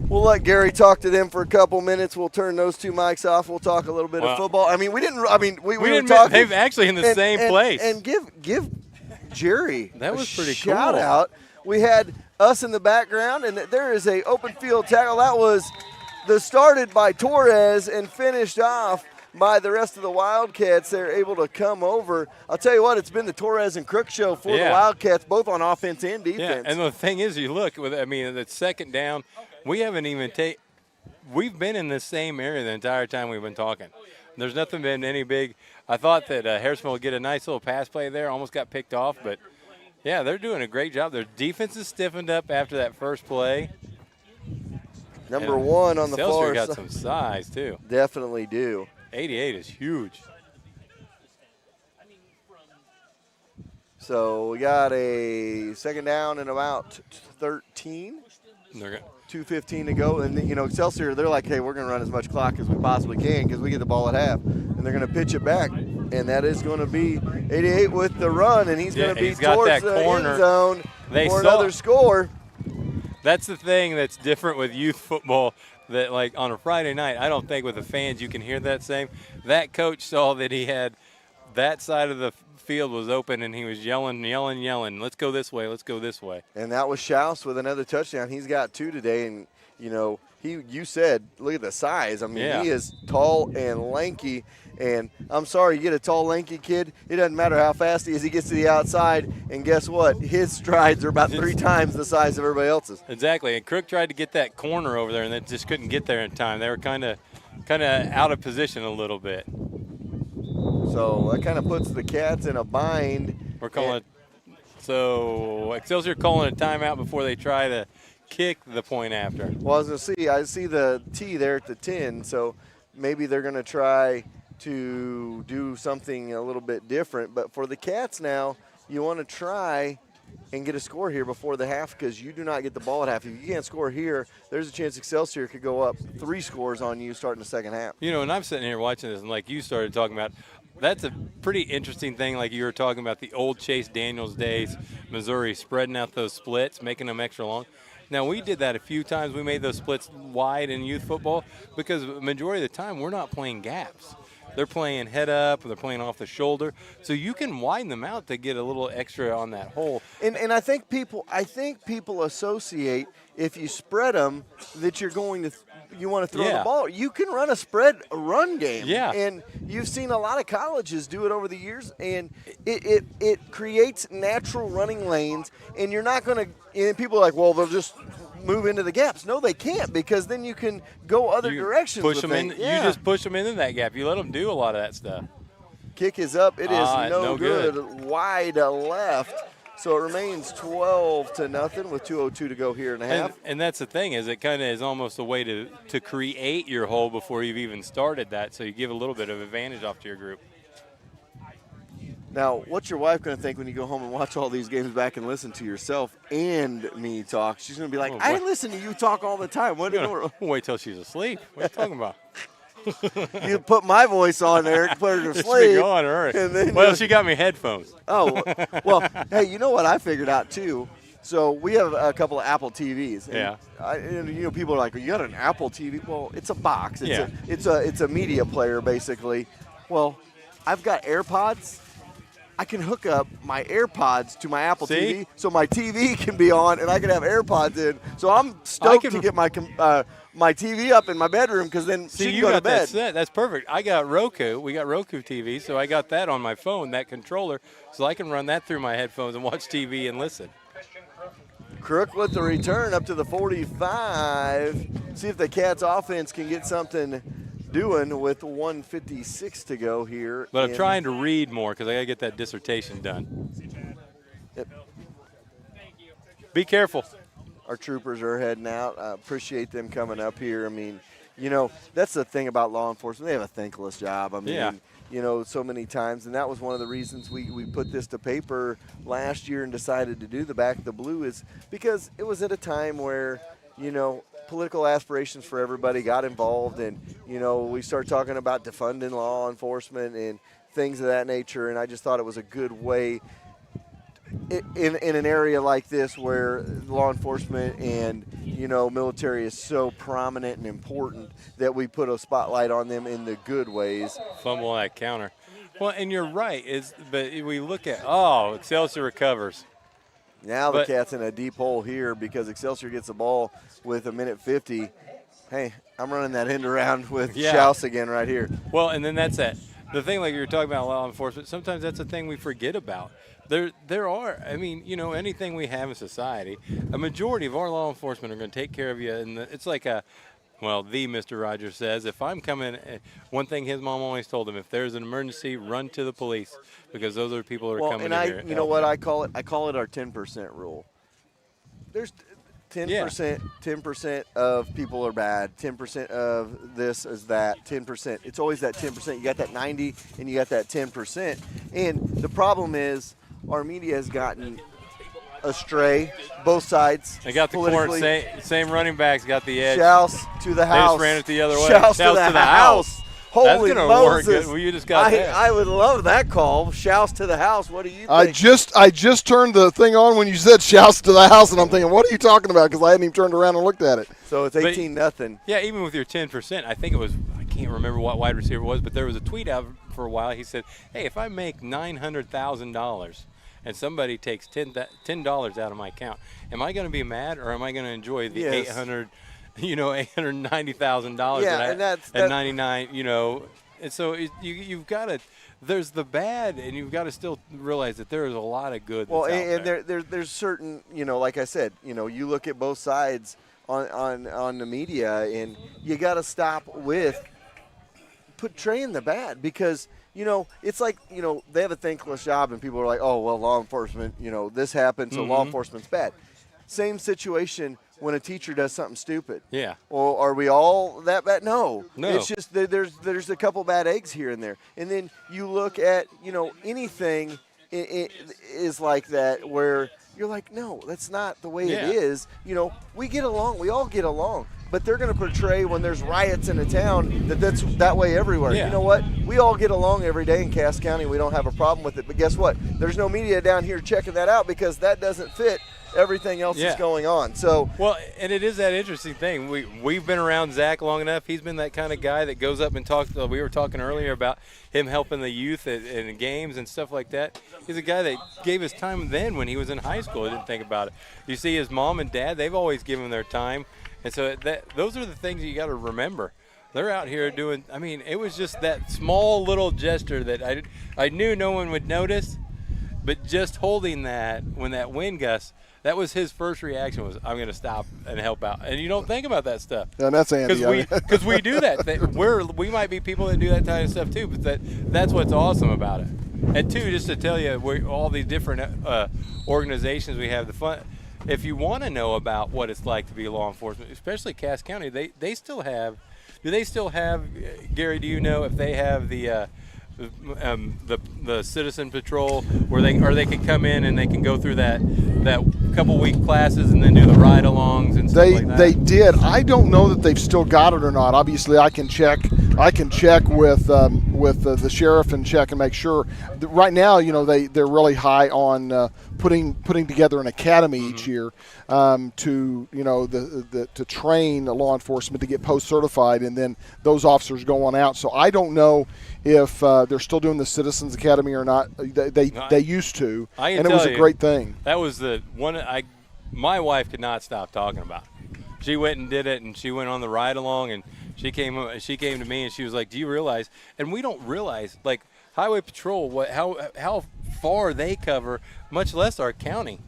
We'll let Gary talk to them for a couple minutes. We'll turn those 2 mics off. We'll talk a little bit of football. I mean, we were talking. They've actually in the same place. And give Jerry that was pretty shout cool. out. We had us in the background, and there is a open field tackle. That was started by Torres and finished off by the rest of the Wildcats. They're able to come over. I'll tell you what, it's been the Torres and Crook show for the Wildcats, both on offense and defense. Yeah, and the thing is, you look, the second down, we haven't even we've been in the same area the entire time we've been talking. There's nothing been any big. I thought that Harrisonville would get a nice little pass play there, almost got picked off, but, yeah, they're doing a great job. Their defense is stiffened up after that first play. Number 1 on the far side. Excelsior got some size, too. Definitely do. 88 is huge. So we got a second down and about 13. 2:15 to go. And, Excelsior, they're like, hey, we're going to run as much clock as we possibly can because we get the ball at half. And they're going to pitch it back. And that is going to be 88 with the run. And he's going to be towards the end zone for another score. That's the thing that's different with youth football. That, like, on a Friday night, I don't think with the fans you can hear that same. That coach saw that he had that side of the field was open, and he was yelling. Let's go this way. Let's go this way. And that was Schaus with another touchdown. He's got 2 today, and, you said, look at the size. I mean, he is tall and lanky. And I'm sorry, you get a tall, lanky kid, it doesn't matter how fast he is. He gets to the outside, and guess what? His strides are about 3 times the size of everybody else's. Exactly. And Crook tried to get that corner over there, and they just couldn't get there in time. They were kind of out of position a little bit. So that kind of puts the Cats in a bind. We're calling it. So Excelsior calling a timeout before they try to kick the point after. Well, I see the T there at the 10, so maybe they're going to try to do something a little bit different. But for the Cats now, you want to try and get a score here before the half because you do not get the ball at half. If you can't score here, there's a chance Excelsior could go up 3 scores on you starting the second half. And I'm sitting here watching this, and like you started talking about, that's a pretty interesting thing, like you were talking about the old Chase Daniels days, Missouri, spreading out those splits, making them extra long. Now, we did that a few times. We made those splits wide in youth football because the majority of the time we're not playing gaps. They're playing head up, or they're playing off the shoulder. So you can widen them out to get a little extra on that hole. And I think people associate if you spread them that you want to throw the ball. You can run a run game. Yeah. And you've seen a lot of colleges do it over the years, and it creates natural running lanes. And you're not going to. And people are like, well, they'll just move into the gaps. No, they can't because then you can go other directions. Push them in. Yeah. You just push them into that gap. You let them do a lot of that stuff. Kick is up. It is no good. Wide left. So it remains 12-0 with 2:02 to go here in a half. And that's the thing, is it kind of is almost a way to create your hole before you've even started that, so you give a little bit of advantage off to your group. Now, what's your wife going to think when you go home and watch all these games back and listen to yourself and me talk? She's going to be like, I listen to you talk all the time. What Wait till she's asleep. What are you talking about? You put my voice on there, put her to It's sleep. been going, all right. And then Well, she got me headphones. Oh, well, hey, you know what I figured out too? So we have a couple of Apple TVs. And Yeah. and people are like, you got an Apple TV? Well, it's a box. Yeah. It's a media player, basically. Well, I've got AirPods. I can hook up my AirPods to my Apple TV, so my TV can be on, and I can have AirPods in. So I'm stoked to get my TV up in my bedroom, because then she can go to bed. That's perfect. I got Roku. We got Roku TV, so I got that on my phone, that controller, so I can run that through my headphones and watch TV and listen. Crook with the return up to the 45. See if the Cats offense can get something doing with 1:56 to go here. But I'm trying to read more because I got to get that dissertation done. Yep. Be careful. Our troopers are heading out. I appreciate them coming up here. I mean, you know, that's the thing about law enforcement. They have a thankless job. I mean, you know, so many times. And that was one of the reasons we put this to paper last year and decided to do the Back of the Blue, is because it was at a time where, you know, political aspirations for everybody got involved, and, you know, we started talking about defunding law enforcement and things of that nature, and I just thought it was a good way in an area like this where law enforcement and, you know, military is so prominent and important, that we put a spotlight on them in the good ways. Fumble that counter. Well, and you're right. But we look at, Excelsior recovers. Now the Cats in a deep hole here because Excelsior gets the ball with 1:50. Hey, I'm running that end around with Schaus again right here. Well, and then that's that. The thing, like you were talking about law enforcement, sometimes that's a thing we forget about. There are, I mean, you know, anything we have in society, a majority of our law enforcement are going to take care of you. And it's like the Mr. Rogers says, if I'm coming, one thing his mom always told him, if there's an emergency, run to the police, because those are the people who are coming in here. You know what I call it? I call it our 10% rule. There's 10% of people are bad. 10% of this is that. 10%. It's always that 10%. You got that 90 and you got that 10%. And the problem is our media has gotten astray, both sides. They got the corner, same running backs got the edge. Schaus to the house. They just ran it the other way. Schaus to the house. Holy That's Moses. Work. Well, you just got that. I would love that call. Schaus to the house. What do you think? I just turned the thing on when you said Schaus to the house, and I'm thinking, what are you talking about? Because I hadn't even turned around and looked at it. So it's 18-0. Yeah, even with your 10%, I think it was, I can't remember what wide receiver it was, but there was a tweet out for a while. He said, hey, if I make $900,000 and somebody takes $10 out of my account, am I going to be mad, or am I going to enjoy the $890,000 at 99, you know? And so you've got to, there's the bad, and you've got to still realize that there is a lot of good. Well, and there's certain, you know, like I said, you know, you look at both sides on the media, and you got to stop with portraying the bad, because, you know, it's like, you know, they have a thankless job, and people are like, oh, well, law enforcement, you know, this happened, so law enforcement's bad. Same situation when a teacher does something stupid. Yeah. Or are we all that bad? No. No. It's just there's a couple bad eggs here and there. And then you look at, you know, anything is like that where you're like, no, that's not the way it is. You know, we get along. We all get along. But they're going to portray when there's riots in a town that's that way everywhere. Yeah. You know what? We all get along every day in Cass County. We don't have a problem with it. But guess what? There's no media down here checking that out, because that doesn't fit everything else that's going on. So well, and it is that interesting thing. We've been around Zach long enough. He's been that kind of guy that goes up and talks. We were talking earlier about him helping the youth in games and stuff like that. He's a guy that gave his time then when he was in high school. He didn't think about it. You see his mom and dad, they've always given their time. And so those are the things you got to remember. They're out here doing, I mean, it was just that small little gesture that I knew no one would notice, but just holding that when that wind gust, that was his first reaction, was, I'm going to stop and help out. And you don't think about that stuff. And that's Andy. Because we do that. We might be people that do that kind of stuff too, but that's what's awesome about it. And two, just to tell you, all these different organizations we have, the fun. If you want to know about what it's like to be law enforcement, especially Cass County, they still have. Do they still have, Gary? Do you know if they have the citizen patrol where they can come in and they can go through that couple week classes and then do the ride-alongs and stuff like that? They did. I don't know that they've still got it or not. Obviously, I can check with the sheriff and check and make sure. Right now, they're really high on putting together an academy each year to to train law enforcement to get post certified, and then those officers go on out. So I don't know if they're still doing the Citizens Academy or not. They used to, and it was a great thing. That was the one my wife could not stop talking about. She went and did it, and she went on the ride along, and she came to me and she was like, "Do you realize?" And we don't realize, like, Highway Patrol, how far they cover, much less our county.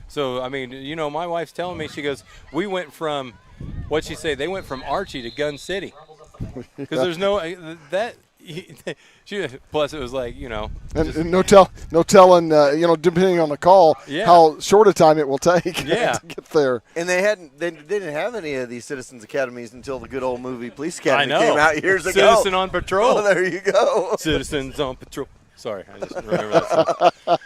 So I mean, my wife's telling me, she goes, "We went from," what'd she say? They went from Archie to Gun City because there's no that. Plus, it was like, and no telling, depending on the call, how short a time it will take to get there. And they didn't have any of these Citizens Academies until the good old movie Police Academy came out years ago. Citizen on Patrol. Oh, there you go. Citizens on Patrol. Sorry, I just remember that song.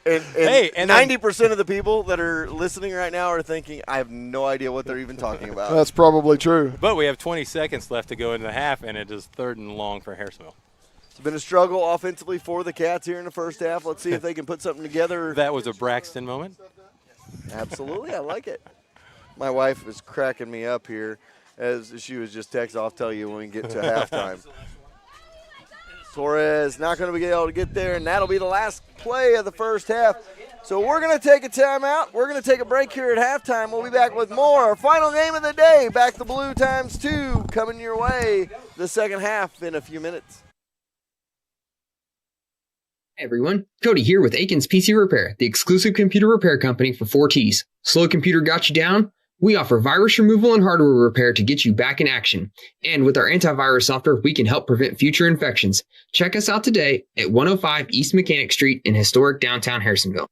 And 90% of the people that are listening right now are thinking, I have no idea what they're even talking about. That's probably true. But we have 20 seconds left to go into the half, and it is 3rd and long for Harrisonville. It's been a struggle offensively for the Cats here in the first half. Let's see if they can put something together. That was a Braxton moment. Absolutely, I like it. My wife was cracking me up here as she was just texting. I'll tell you when we get to halftime. Torres not going to be able to get there, and that'll be the last play of the first half. So we're going to take a timeout. We're going to take a break here at halftime. We'll be back with more. Our final game of the day, Back the Blue ×2, coming your way the second half in a few minutes. Hey everyone, Cody here with Aiken's PC Repair, the exclusive computer repair company for 4Ts. Slow computer got you down? We offer virus removal and hardware repair to get you back in action. And with our antivirus software, we can help prevent future infections. Check us out today at 105 East Mechanic Street in historic downtown Harrisonville.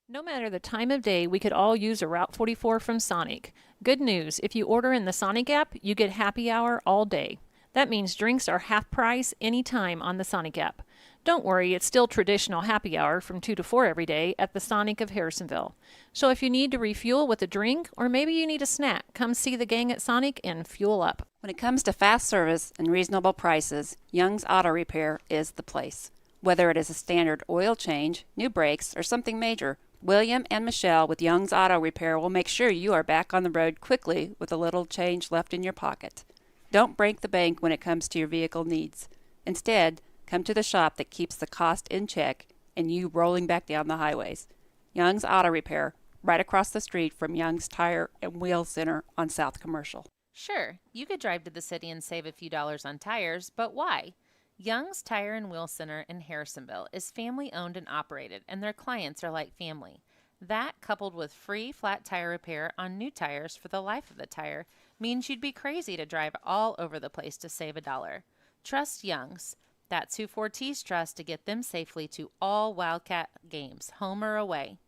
No matter the time of day, we could all use a Route 44 from Sonic. Good news, if you order in the Sonic app, you get happy hour all day. That means drinks are half price anytime on the Sonic app. Don't worry, it's still traditional happy hour from 2 to 4 every day at the Sonic of Harrisonville. So if you need to refuel with a drink, or maybe you need a snack, come see the gang at Sonic and fuel up. When it comes to fast service and reasonable prices, Young's Auto Repair is the place. Whether it is a standard oil change, new brakes, or something major, William and Michelle with Young's Auto Repair will make sure you are back on the road quickly with a little change left in your pocket. Don't break the bank when it comes to your vehicle needs. Instead, come to the shop that keeps the cost in check and you rolling back down the highways. Young's Auto Repair, right across the street from Young's Tire and Wheel Center on South Commercial. Sure, you could drive to the city and save a few dollars on tires, but why? Young's Tire and Wheel Center in Harrisonville is family-owned and operated, and their clients are like family. That, coupled with free flat tire repair on new tires for the life of the tire, means you'd be crazy to drive all over the place to save $1. Trust Young's. That's who 4Ts trust to get them safely to all Wildcat games, home or away.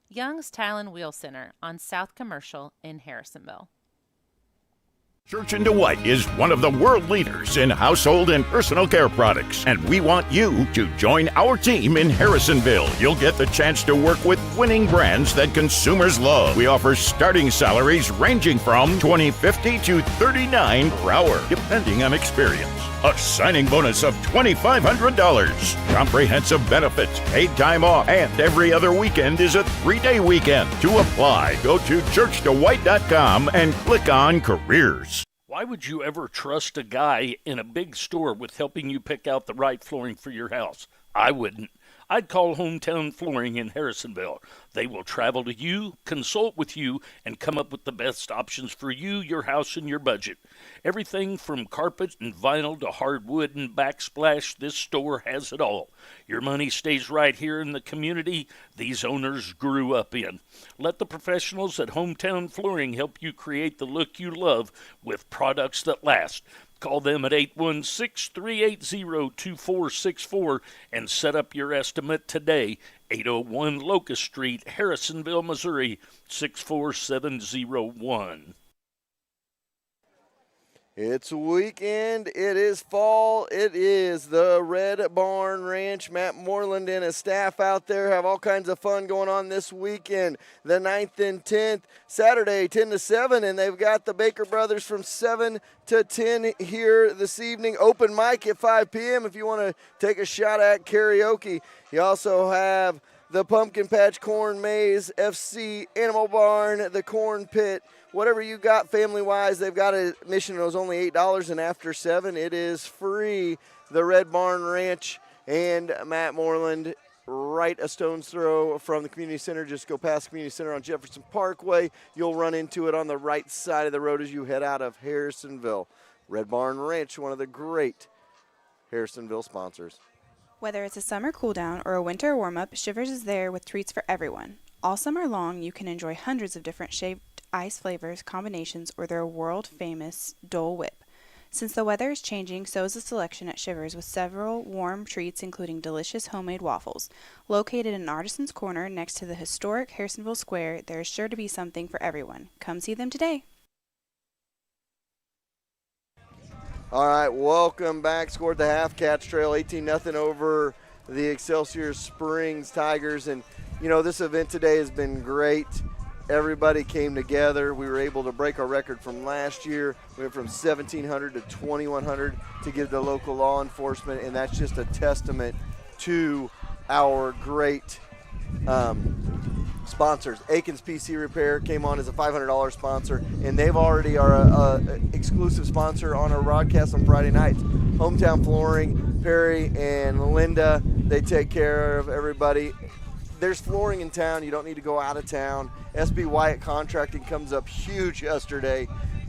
Young's Tire and Wheel Center on South Commercial in Harrisonville. Church & DeWitt is one of the world leaders in household and personal care products, and we want you to join our team in Harrisonville. You'll get the chance to work with winning brands that consumers love. We offer starting salaries ranging from $20.50 to $39 per hour, depending on experience. A signing bonus of $2,500. Comprehensive benefits, paid time off, and every other weekend is a 3-day weekend. To apply, go to churchdewhite.com and click on Careers. Why would you ever trust a guy in a big store with helping you pick out the right flooring for your house? I wouldn't. I'd call Hometown Flooring in Harrisonville. They will travel to you, consult with you, and come up with the best options for you, your house, and your budget. Everything from carpet and vinyl to hardwood and backsplash, this store has it all. Your money stays right here in the community these owners grew up in. Let the professionals at Hometown Flooring help you create the look you love with products that last. Call them at 816-380-2464 and set up your estimate today. 801 Locust Street, Harrisonville, Missouri, 64701. It's weekend. It is fall. It is the Red Barn Ranch. Matt Moreland and his staff out there have all kinds of fun going on this weekend. The 9th and 10th, Saturday, 10 to 7, and they've got the Baker Brothers from 7 to 10 here this evening. Open mic at 5 p.m. if you want to take a shot at karaoke. You also have the Pumpkin Patch Corn Maze, FC Animal Barn, the Corn Pit. Whatever you got family-wise, they've got a admission. It was only $8, and after 7, it is free. The Red Barn Ranch and Matt Moreland, right a stone's throw from the community center. Just go past the community center on Jefferson Parkway. You'll run into it on the right side of the road as you head out of Harrisonville. Red Barn Ranch, one of the great Harrisonville sponsors. Whether it's a summer cool-down or a winter warm-up, Shivers is there with treats for everyone. All summer long, you can enjoy hundreds of different shaped ice flavors, combinations, or their world-famous Dole Whip. Since the weather is changing, so is the selection at Shivers with several warm treats including delicious homemade waffles. Located in Artisans Corner next to the historic Harrisonville Square, there is sure to be something for everyone. Come see them today. All right, welcome back. Scored the half. Cats trail 18-0 over the Excelsior Springs Tigers. And, you know, this event today has been great. Everybody came together. We were able to break our record from last year. We went from 1,700 to 2,100 to give the local law enforcement, and that's just a testament to our great sponsors. Aikens PC Repair came on as a $500 sponsor, and they've already are a exclusive sponsor on our broadcast on Friday nights. Hometown Flooring, Perry and Linda, they take care of everybody. There's flooring in town. You don't need to go out of town. SB Wyatt Contracting comes up huge yesterday,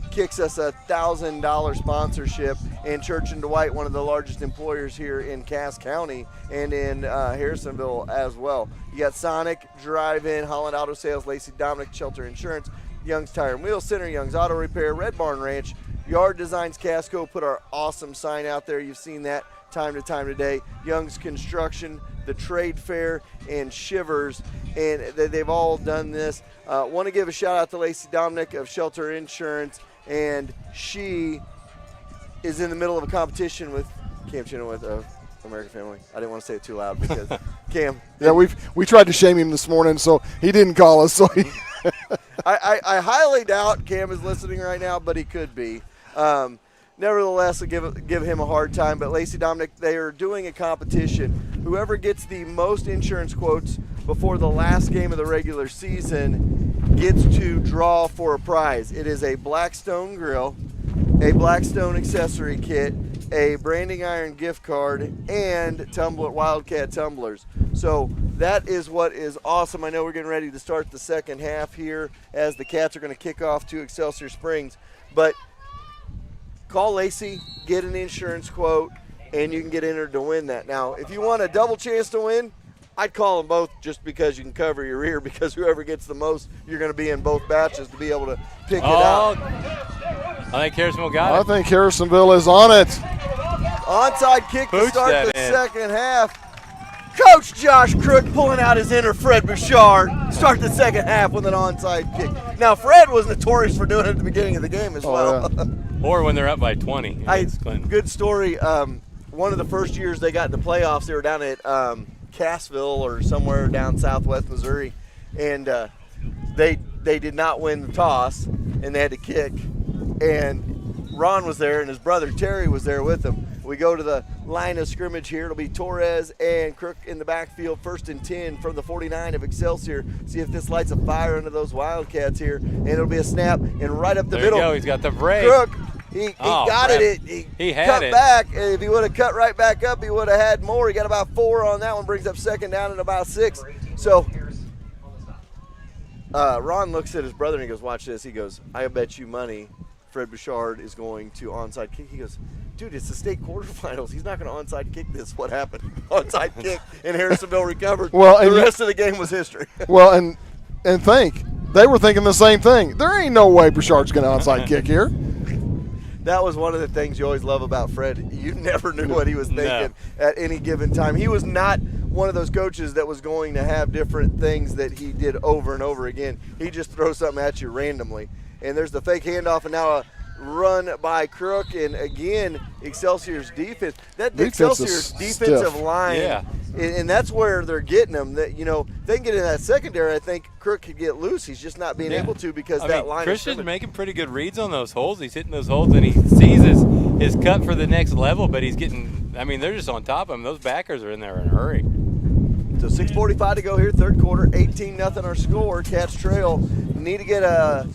kicks us a $1,000 sponsorship, and Church and Dwight, one of the largest employers here in Cass County and in Harrisonville as well. You got Sonic, Drive-In, Holland Auto Sales, Lacey Dominic, Shelter Insurance, Young's Tire and Wheel Center, Young's Auto Repair, Red Barn Ranch, Yard Designs Casco put our awesome sign out there. You've seen that time to time today. Young's Construction, the Trade Fair, and Shivers, and they've all done this. Want to give a shout out to Lacey Dominic of Shelter Insurance, and she is in the middle of a competition with Cam Chenoweth of American Family. I didn't want to say it too loud because Cam. Yeah, we tried to shame him this morning, so he didn't call us. So I highly doubt Cam is listening right now, but he could be. Nevertheless, I'll give him a hard time. But Lacey Dominic, they are doing a competition. Whoever gets the most insurance quotes before the last game of the regular season gets to draw for a prize. It is a Blackstone grill, a Blackstone accessory kit, a branding iron gift card, and Wildcat tumblers. So that is what is awesome. I know we're getting ready to start the second half here as the Cats are going to kick off to Excelsior Springs. But call Lacey, get an insurance quote, and you can get entered to win that. Now, if you want a double chance to win, I'd call them both just because you can cover your ear, because whoever gets the most, you're going to be in both batches to be able to pick it out. I think Harrisonville got it. I think Harrisonville is on it. Onside kick to start the second half. Coach Josh Crook pulling out his inner Fred Bouchard. Start the second half with an onside kick. Now, Fred was notorious for doing it at the beginning of the game as well. Yeah. Or when they're up by 20. Good story. One of the first years they got in the playoffs, they were down at Cassville or somewhere down southwest Missouri, and they did not win the toss, and they had to kick. And Ron was there, and his brother Terry was there with him. We go to the line of scrimmage here. It'll be Torres and Crook in the backfield, 1st and 10 from the 49 of Excelsior. See if this lights a fire under those Wildcats here. And it'll be a snap, and right up the middle. There you go. He's got the break. Crook He got it. He had cut it. back. If he would have cut right back up, he would have had more. He got about 4 on that one, brings up second down and about 6. So Ron looks at his brother and he goes, watch this. He goes, I bet you money Fred Bouchard is going to onside kick. He goes, dude, it's the state quarterfinals. He's not going to onside kick this. What happened? Onside kick, and Harrisonville recovered. Well, the rest of the game was history. Well, and they were thinking the same thing. There ain't no way Bouchard's going to onside kick here. That was one of the things you always love about Fred. You never knew what he was thinking at any given time. He was not one of those coaches that was going to have different things that he did over and over again. He just throws something at you randomly. And there's the fake handoff, and now a run by Crook, and again, Excelsior's defense. That Excelsior's defensive line, and that's where they're getting them. That they can get in that secondary. I think Crook could get loose. He's just not being able to because that line. Christian's making pretty good reads on those holes. He's hitting those holes, and he sees his cut for the next level. But he's getting. I mean, they're just on top of him. Those backers are in there in a hurry. So 6:45 to go here, third quarter. 18-0 our score. Cats trail. Need to get a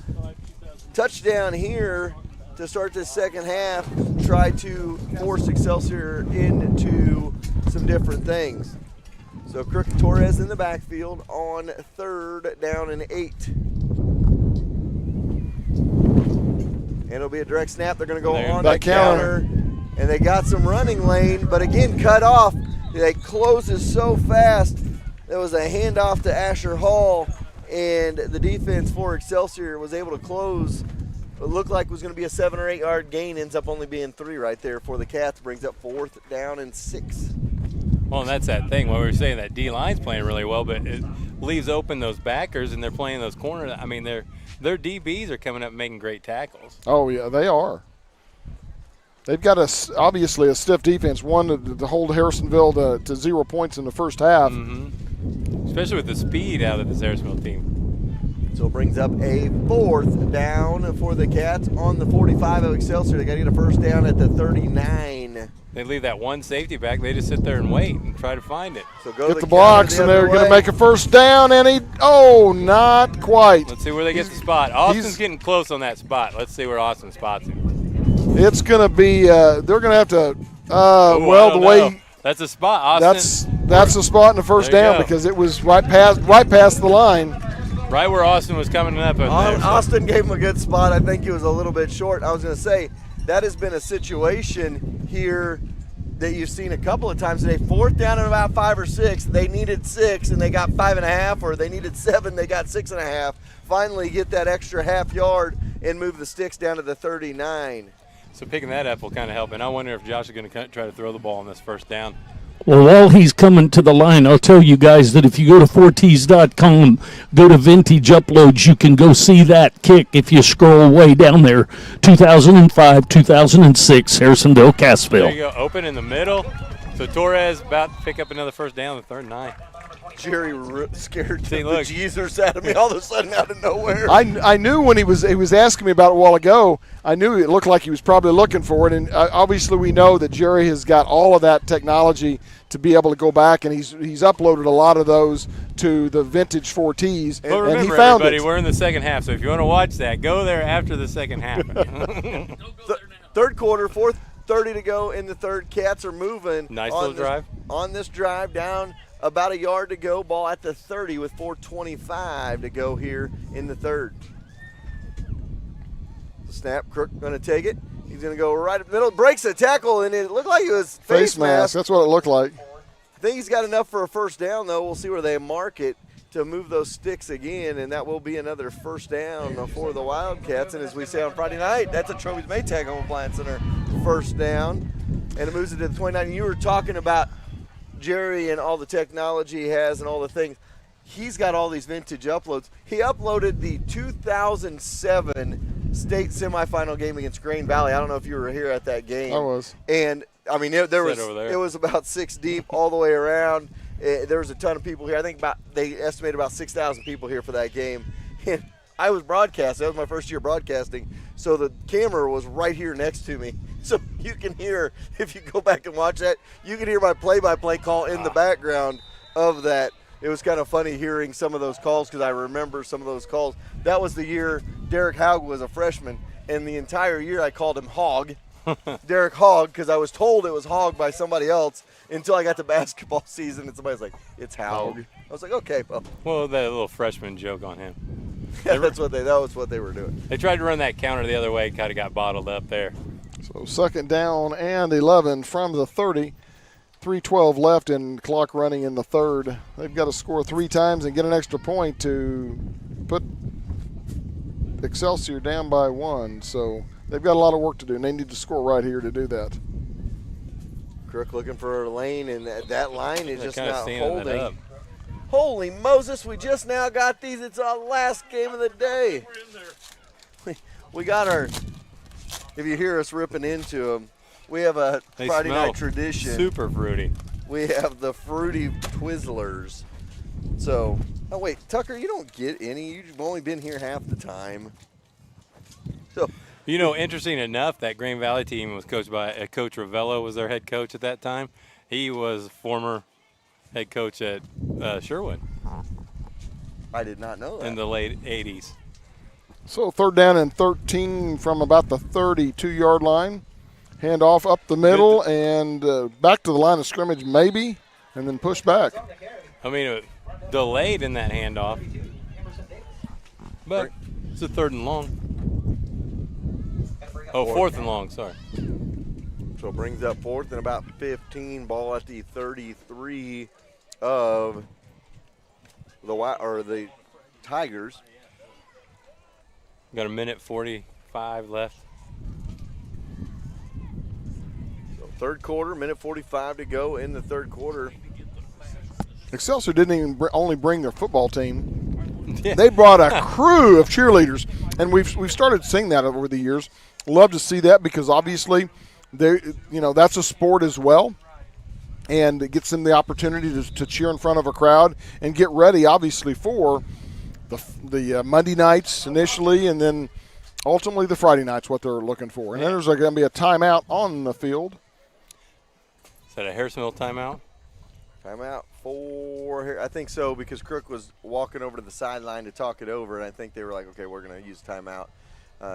touchdown here to start this second half, try to force Excelsior into some different things. So Crook and Torres in the backfield on 3rd down and 8. And it'll be a direct snap. They're going to go on the counter. And they got some running lane, but again, cut off. They closes so fast. There was a handoff to Asher Hall, and the defense for Excelsior was able to close. It looked like it was going to be a 7 or 8 yard gain, ends up only being 3 right there for the Cats, brings up 4th down and 6. Well, and that's that thing. What we were saying, that D-line's playing really well, but it leaves open those backers, and they're playing those corners. I mean, their DBs are coming up and making great tackles. Oh, yeah, they are. They've got obviously a stiff defense, one to hold Harrisonville to 0 points in the first half. Mm-hmm. Especially with the speed out of this Harrisonville team. So it brings up a 4th down for the Cats on the 45 of Excelsior. They got to get a first down at the 39. They leave that one safety back. They just sit there and wait and try to find it. So go get the blocks, and they're going to make a first down, and not quite. Let's see where they get the spot. Austin's getting close on that spot. Let's see where Austin spots him. It's going to be, they're going to have to, the way. That's a spot, Austin. That's a spot in the first down because it was right past the line. Right where Austin was coming up. Austin gave him a good spot. I think he was a little bit short. I was going to say, that has been a situation here that you've seen a couple of times today. 4th down and about 5 or 6. They needed 6 and they got 5.5, or they needed 7, they got 6.5. Finally get that extra half yard and move the sticks down to the 39. So picking that up will kind of help. And I wonder if Josh is going to try to throw the ball on this first down. Well, while he's coming to the line, I'll tell you guys that if you go to 4ts.com, go to Vintage Uploads, you can go see that kick if you scroll way down there. 2005, 2006, Harrisonville, Cassville. There you go, open in the middle. So Torres about to pick up another first down on the 3rd and 9. Jerry scared the Jesus out of me all of a sudden out of nowhere. I knew when he was asking me about it a while ago, I knew it looked like he was probably looking for it. And obviously we know that Jerry has got all of that technology to be able to go back, and he's uploaded a lot of those to the Vintage 4Ts. But remember, and he found everybody, we're in the second half, so if you want to watch that, go there after the second half. Third quarter, 4:30 to go in the third. Cats are moving. Nice little drive. On this drive, down about a yard to go, ball at the 30 with 4:25 to go here in the third. The snap, Crook going to take it. He's going to go right up the middle, breaks the tackle, and it looked like it was face mask. That's what it looked like. I think he's got enough for a first down, though. We'll see where they mark it to move those sticks again, and that will be another first down for the Wildcats. And as we say on Friday night, that's a Trophy's Maytag Home Appliance Center first down, and it moves it to the 29. And you were talking about Jerry and all the technology he has and all the things. He's got all these vintage uploads. He uploaded the 2007 state semifinal game against Grain Valley. I don't know if you were here at that game. I was. And I mean, it was about 6 deep all the way around. There was a ton of people here. I think they estimated about 6,000 people here for that game. And I was broadcasting. That was my first year broadcasting. So the camera was right here next to me. So you can hear, if you go back and watch that, you can hear my play-by-play call in the background of that. It was kind of funny hearing some of those calls because I remember some of those calls. That was the year Derek Haug was a freshman, and the entire year I called him Hog, Derek Hogg, because I was told it was Hog by somebody else until I got to basketball season, and somebody's like, it's Haug. I was like, okay, well, that little freshman joke on him. Yeah, that was what they were doing. They tried to run that counter the other way, kind of got bottled up there. So 2nd down and 11 from the 30. 3:12 left and clock running in the third. They've got to score 3 times and get an extra point to put Excelsior down by 1. So they've got a lot of work to do, and they need to score right here to do that. Crook looking for a lane, and that line is just not holding. Up. Holy Moses, we just now got these. It's our last game of the day. We got our, if you hear us ripping into them, we have a Friday night tradition. Super fruity. We have the Fruity Twizzlers. So, oh wait, Tucker, you don't get any. You've only been here half the time. So, you know, interesting enough, that Green Valley team was coached by Coach Ravello was their head coach at that time. He was former head coach at Sherwood. I did not know that. In the late 80s. So 3rd down and 13 from about the 32-yard line. Hand off up the middle and back to the line of scrimmage maybe, and then push back. I mean, it delayed in that handoff. But it's a 3rd and long. Oh, 4th and long, sorry. So it brings up 4th and about 15, ball at the 33 of the Tigers. Got 1:45 left. So 3rd quarter, 1:45 to go in the 3rd quarter. Excelsior didn't even only bring their football team. They brought a crew of cheerleaders, and we've started seeing that over the years. Love to see that because obviously, that's a sport as well, and it gets them the opportunity to cheer in front of a crowd and get ready, obviously, for the Monday nights initially, and then ultimately the Friday nights. What they're looking for, and then there's going to be a timeout on the field. Is that a Harrisonville timeout? Timeout for, I think so, because Crook was walking over to the sideline to talk it over, and I think they were like, okay, we're going to use timeout,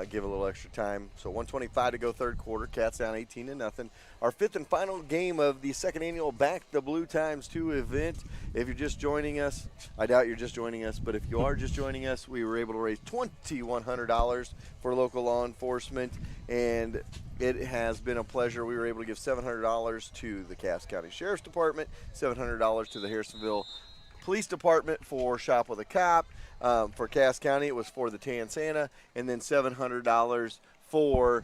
give a little extra time. So 1:25 to go 3rd quarter. Cats down 18-0. Our 5th and final game of the 2nd annual Back the Blue Times 2 event. If you're just joining us, I doubt you're just joining us, but if you are just joining us, we were able to raise $2,100 for local law enforcement, and it has been a pleasure. We were able to give $700 to the Cass County Sheriff's Department, $700 to the Harrisonville Police Department for Shop with a Cop. For Cass County, it was for the Tan Santa, and then $700 for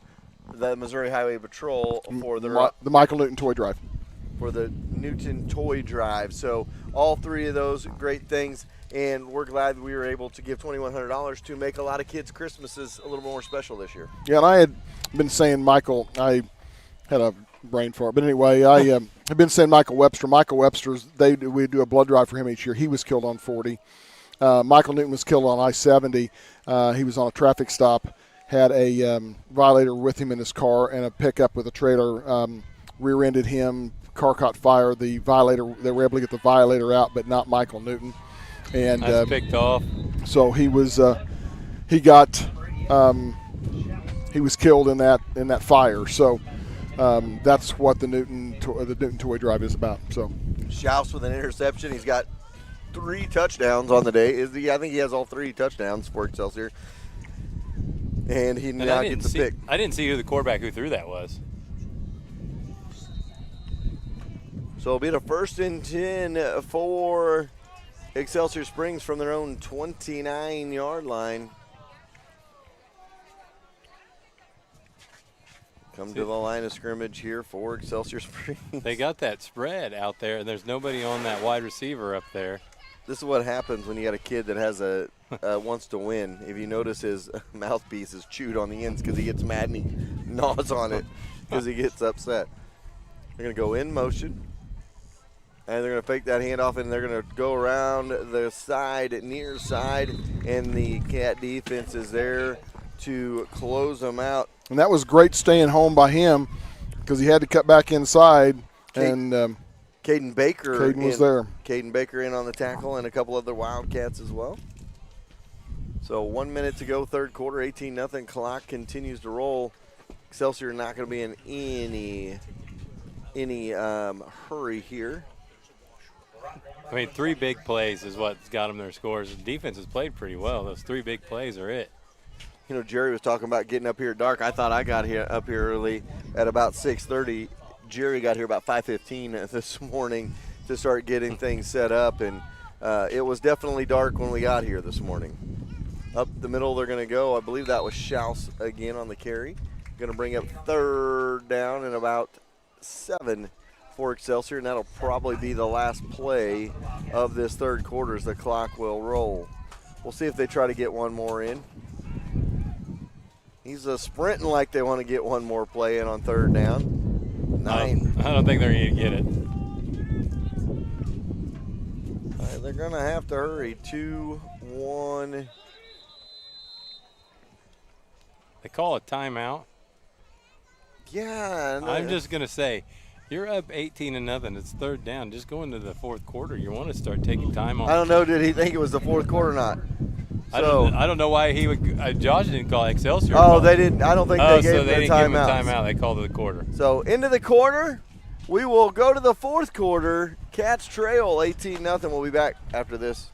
the Missouri Highway Patrol for the Michael Newton Toy Drive. For the Newton Toy Drive. So all 3 of those great things, and we're glad we were able to give $2,100 to make a lot of kids' Christmases a little more special this year. Yeah, and I had been saying Michael, I had a brain fart, but anyway, I have been saying Michael Webster. Michael Webster's, we do a blood drive for him each year. He was killed on 40. Michael Newton was killed on I-70. He was on a traffic stop, had a violator with him in his car, and a pickup with a trailer rear-ended him. Car caught fire. The violator, they were able to get the violator out, but not Michael Newton. And that's picked off. So he was he was killed in that fire. So that's what the Newton Toy Drive is about. So Schaus with an interception. He's got 3 touchdowns on the day. I think he has all 3 touchdowns for Excelsior. And he now gets the pick. I didn't see who the quarterback who threw that was. So it'll be the 1st and 10 for Excelsior Springs from their own 29-yard line. Come to the line of scrimmage here for Excelsior Springs. They got that spread out there, and there's nobody on that wide receiver up there. This is what happens when you got a kid that has wants to win. If you notice, his mouthpiece is chewed on the ends because he gets mad and he gnaws on it because he gets upset. They're going to go in motion. And they're going to fake that handoff, and they're going to go around the side, near side, and the Cat defense is there to close them out. And that was great staying home by him because he had to cut back inside. And Caden Baker was there. Caden Baker in on the tackle, and a couple other Wildcats as well. So 1 minute to go, third quarter, 18-0. Clock continues to roll. Excelsior not going to be in any hurry here. I mean, 3 big plays is what's got them their scores. The defense has played pretty well. Those 3 big plays are it. You know, Jerry was talking about getting up here dark. I thought I got up here early at about 6:30. Jerry got here about 5:15 this morning to start getting things set up, and it was definitely dark when we got here this morning. Up the middle they're going to go. I believe that was Schaus again on the carry. Going to bring up third down and about 7 for Excelsior, and that'll probably be the last play of this third quarter as the clock will roll. We'll see if they try to get one more in. He's sprinting like they want to get one more play in on third down. 9. I don't think they're going to get it. All right, they're going to have to hurry. 2-1. They call a timeout. Yeah. I'm just going to say, you're up 18-0. It's third down. Just go into the fourth quarter. You want to start taking time off. I don't know. Did he think it was the fourth quarter or not? I don't know why he would. Josh didn't call Excelsior. They didn't. I don't think they gave him they the didn't give him a timeout. timeout. They called it the quarter. So into the quarter, we will go to the fourth quarter. Cats trail 18-0. We'll be back after this.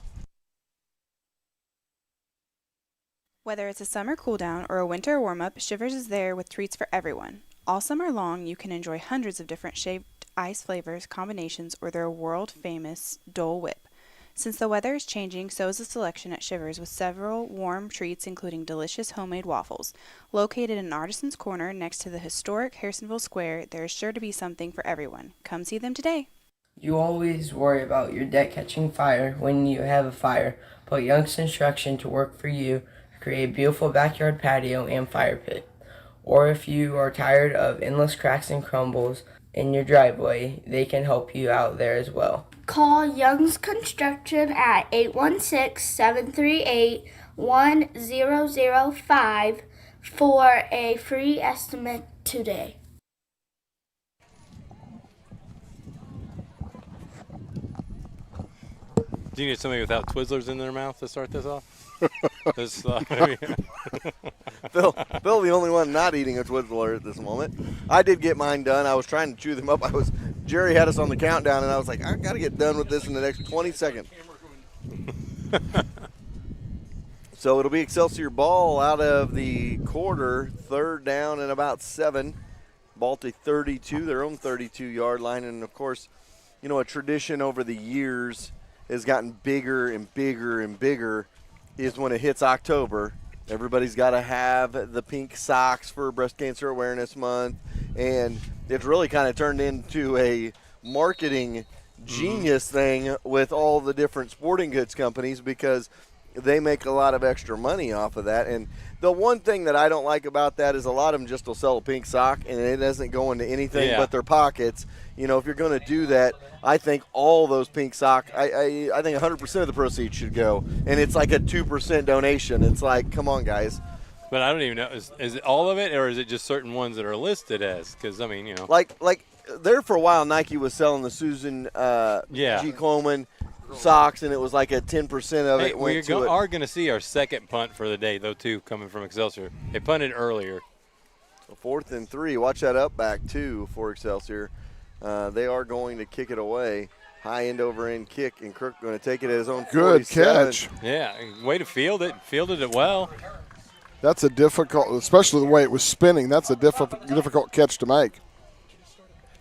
Whether it's a summer cool down or a winter warm-up, Shivers is there with treats for everyone. All summer long, you can enjoy hundreds of different shaped ice flavors, combinations, or their world-famous Dole Whip. Since the weather is changing, so is the selection at Shivers with several warm treats including delicious homemade waffles. Located in Artisans Corner next to the historic Harrisonville Square, there is sure to be something for everyone. Come see them today. You always worry about your deck catching fire when you have a fire. Put Young's Construction to work for you to create a beautiful backyard patio and fire pit. Or if you are tired of endless cracks and crumbles in your driveway, they can help you out there as well. Call Young's Construction at 816-738-1005 for a free estimate today. Do you need somebody without Twizzlers in their mouth to start this off? Bill, the only one not eating a Twizzler at this moment. I did get mine done. I was trying to chew them up. Jerry had us on the countdown, and I was like, I got to get done with this in the next 20 seconds. So it'll be Excelsior ball out of the quarter, third down and about 7. Ball to 32, their own 32-yard line. And, of course, you know, a tradition over the years has gotten bigger and bigger and bigger is when it hits October. Everybody's got to have the pink socks for Breast Cancer Awareness Month. And it's really kind of turned into a marketing genius thing with all the different sporting goods companies because they make a lot of extra money off of that. And the one thing that I don't like about that is a lot of them just will sell a pink sock and it doesn't go into anything but their pockets. You know, if you're going to do that, I think all those pink socks, I think 100% of the proceeds should go. And it's like a 2% donation. It's like, come on, guys. But I don't even know. Is it all of it, or is it just certain ones that are listed as? Because, I mean, you know. Like there for a while, Nike was selling the Susan G. Coleman socks, and it was like a 10% of it went to it. We are going to see our second punt for the day, though, too, coming from Excelsior. They punted earlier. So 4th and 3. Watch that up back, too, for Excelsior. They are going to kick it away. High end over end kick, and Crook going to take it at his own 47. Good catch. Yeah, way to field it. Fielded it well. That's a difficult, especially the way it was spinning, that's a difficult catch to make.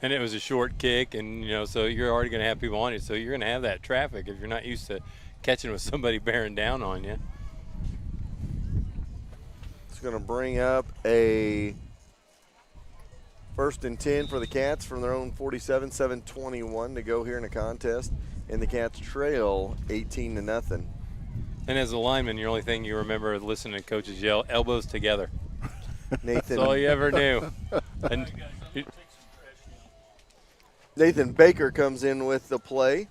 And it was a short kick, and, you know, so you're already going to have people on you. So you're going to have that traffic if you're not used to catching with somebody bearing down on you. It's going to bring up a 1st and 10 for the Cats from their own 47, 7:21 to go here in the contest. And the Cats trail 18-0. And as a lineman, the only thing you remember listening to coaches yell, elbows together. Nathan. That's all you ever knew. And Nathan Baker comes in with the play.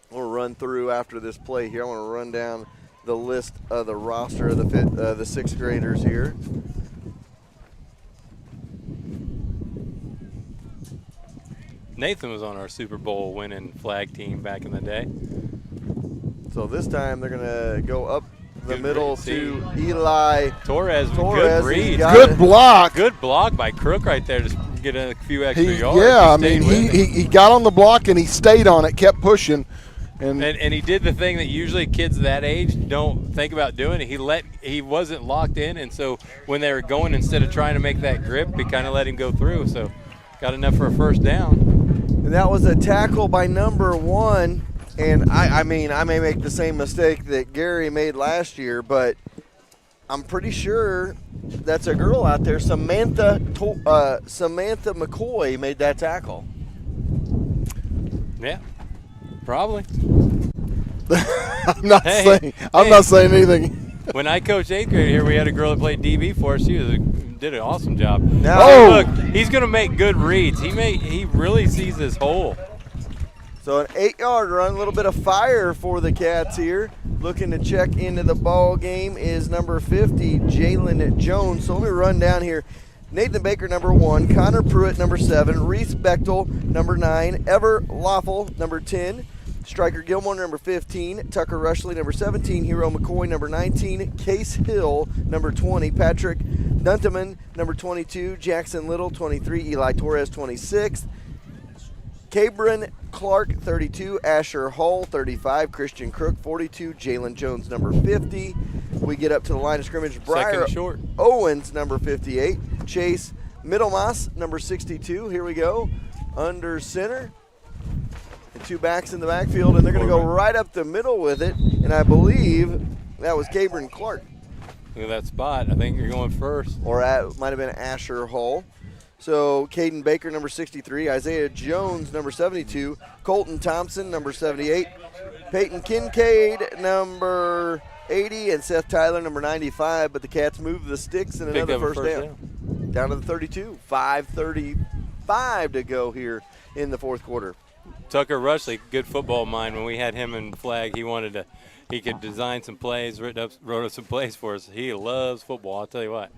We'll run through after this play here. I want to run down the list of the roster of the 6th graders here. Nathan was on our Super Bowl winning flag team back in the day. So this time they're going to go up the middle to Eli Torres. Torres. Good read. Good block. Good block by Crook right there to get a few extra yards. Yeah, I mean, he got on the block and he stayed on it, kept pushing. And he did the thing that usually kids that age don't think about doing. He wasn't locked in, and so when they were going, instead of trying to make that grip, he kind of let him go through. So got enough for a first down. And that was a tackle by number 1. And I mean, I may make the same mistake that Gary made last year, but I'm pretty sure that's a girl out there. Samantha McCoy made that tackle. Yeah, probably. I'm not saying anything. When I coached 8th grade here, we had a girl that played DB for us. She did an awesome job. Look, he's going to make good reads. He really sees this hole. So an 8-yard run, a little bit of fire for the Cats here. Looking to check into the ball game is number 50, Jalen Jones. So let me run down here. Nathan Baker, number 1. Connor Pruitt, number 7. Reese Bechtel, number 9. Ever Loffel, number 10. Striker Gilmore, number 15. Tucker Rushley, number 17. Hero McCoy, number 19. Case Hill, number 20. Patrick Dunteman, number 22. Jackson Little, 23. Eli Torres, 26. Cabron Clark, 32. Asher Hull, 35. Christian Crook, 42. Jalen Jones, number 50. We get up to the line of scrimmage. Briar short. Owens, number 58. Chase Middlemas, number 62. Here we go. Under center. And 2 backs in the backfield, and they're going to go right up the middle with it. And I believe that was Cabron Clark. Look at that spot. I think you're going first. Or might have been Asher Hull. So Caden Baker, number 63. Isaiah Jones, number 72. Colton Thompson, number 78. Peyton Kincaid, number 80. And Seth Tyler, number 95. But the Cats move the sticks and another first down. Down to the 32. 5:35 to go here in the fourth quarter. Tucker Rushley, good football mind. When we had him in flag, he could design some plays, wrote up some plays for us. He loves football, I'll tell you what.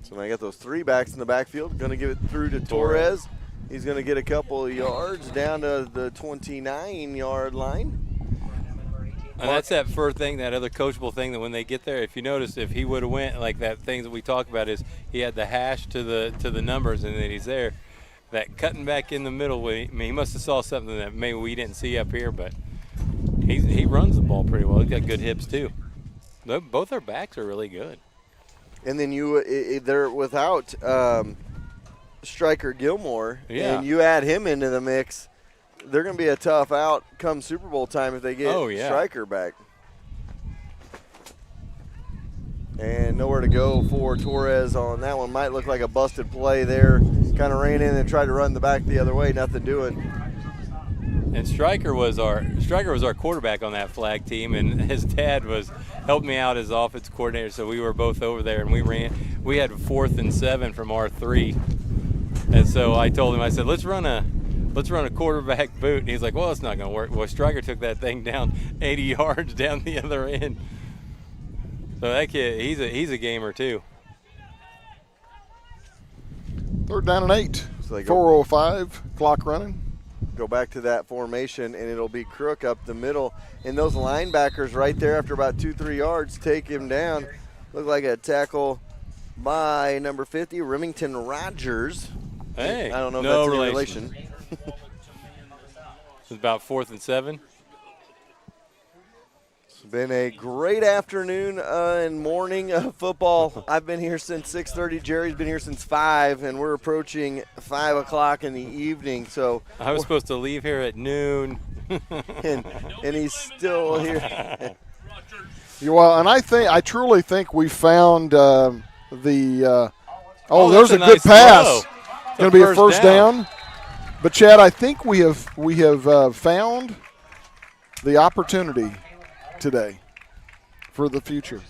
So I got those 3 backs in the backfield. Going to give it through to Torres. He's going to get a couple of yards down to the 29-yard line. And that's that first thing, that other coachable thing, that when they get there, if you notice, if he would have went like that, things that we talk about is he had the hash to the numbers, and then he's there. That cutting back in the middle, he must have saw something that maybe we didn't see up here, but he runs the ball pretty well. He's got good hips too. Both their backs are really good. And then they're without Striker Gilmore, and you add him into the mix, they're going to be a tough out come Super Bowl time if they get Striker back. And nowhere to go for Torres on that one. Might look like a busted play there. Kind of ran in and tried to run the back the other way, nothing doing. And Striker was our quarterback on that flag team, and his dad helped me out as offense coordinator, so we were both over there, and we had 4th and 7 from our 3. And so I told him, I said, let's run a quarterback boot. And he's like, well, it's not going to work. Well, Striker took that thing down 80 yards down the other end. So that kid, he's a gamer too. 3rd down and 8. So 4:05, clock running. Go back to that formation, and it'll be Crook up the middle. And those linebackers right there after about 2-3 yards take him down. Look like a tackle by number 50, Remington Rogers. Hey, I don't know if that's any relation. It's about 4th and 7. It's been a great afternoon and morning of football. I've been here since 6:30. Jerry's been here since 5, and we're approaching 5 o'clock in the evening. So I was supposed to leave here at noon. and he's still here. Well, and I truly think we found there's a good pass. Going to be a first down. But Chad, I think we have found the opportunity today for the future.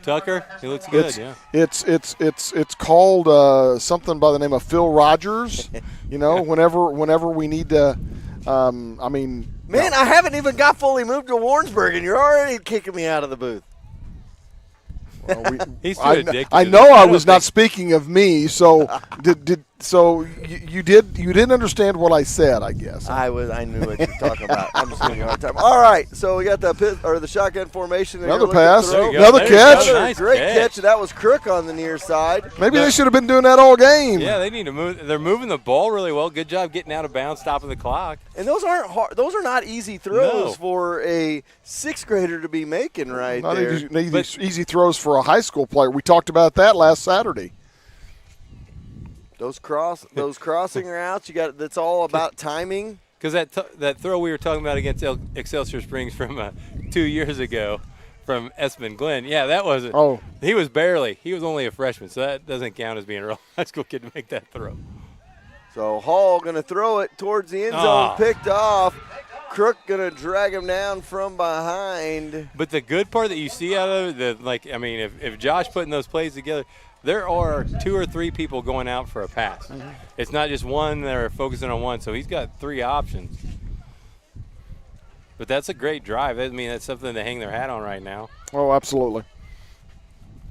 Tucker, he looks good. It's called something by the name of Phil Rogers. You know, whenever we need to. Man, I haven't even got fully moved to Warrensburg, and you're already kicking me out of the booth. He's too addicted. I know I was not speaking of me. So So you didn't understand what I said, I guess. I knew what you were talking about. I'm just giving you a hard time. All right, so we got the shotgun formation. Another pass, another catch. Great catch. That was Crook on the near side. Maybe they should have been doing that all game. Yeah, they need to move. They're moving the ball really well. Good job getting out of bounds, stopping the clock. And those aren't hard. Those are not easy throws for a sixth grader to be making right not there. Easy throws for a high school player. We talked about that last Saturday. Those crossing routes, that's all about timing. Because that throw we were talking about against Excelsior Springs from 2 years ago from Esmond Glenn, that wasn't. Oh. He was only a freshman, so that doesn't count as being a real high school kid to make that throw. So Hall going to throw it towards the end zone, picked off. Crook going to drag him down from behind. But the good part that you see out of it, if Josh putting those plays together, there are 2 or 3 people going out for a pass. Mm-hmm. It's not just one that are focusing on one, so he's got 3 options. But that's a great drive. That's something to hang their hat on right now. Oh, absolutely.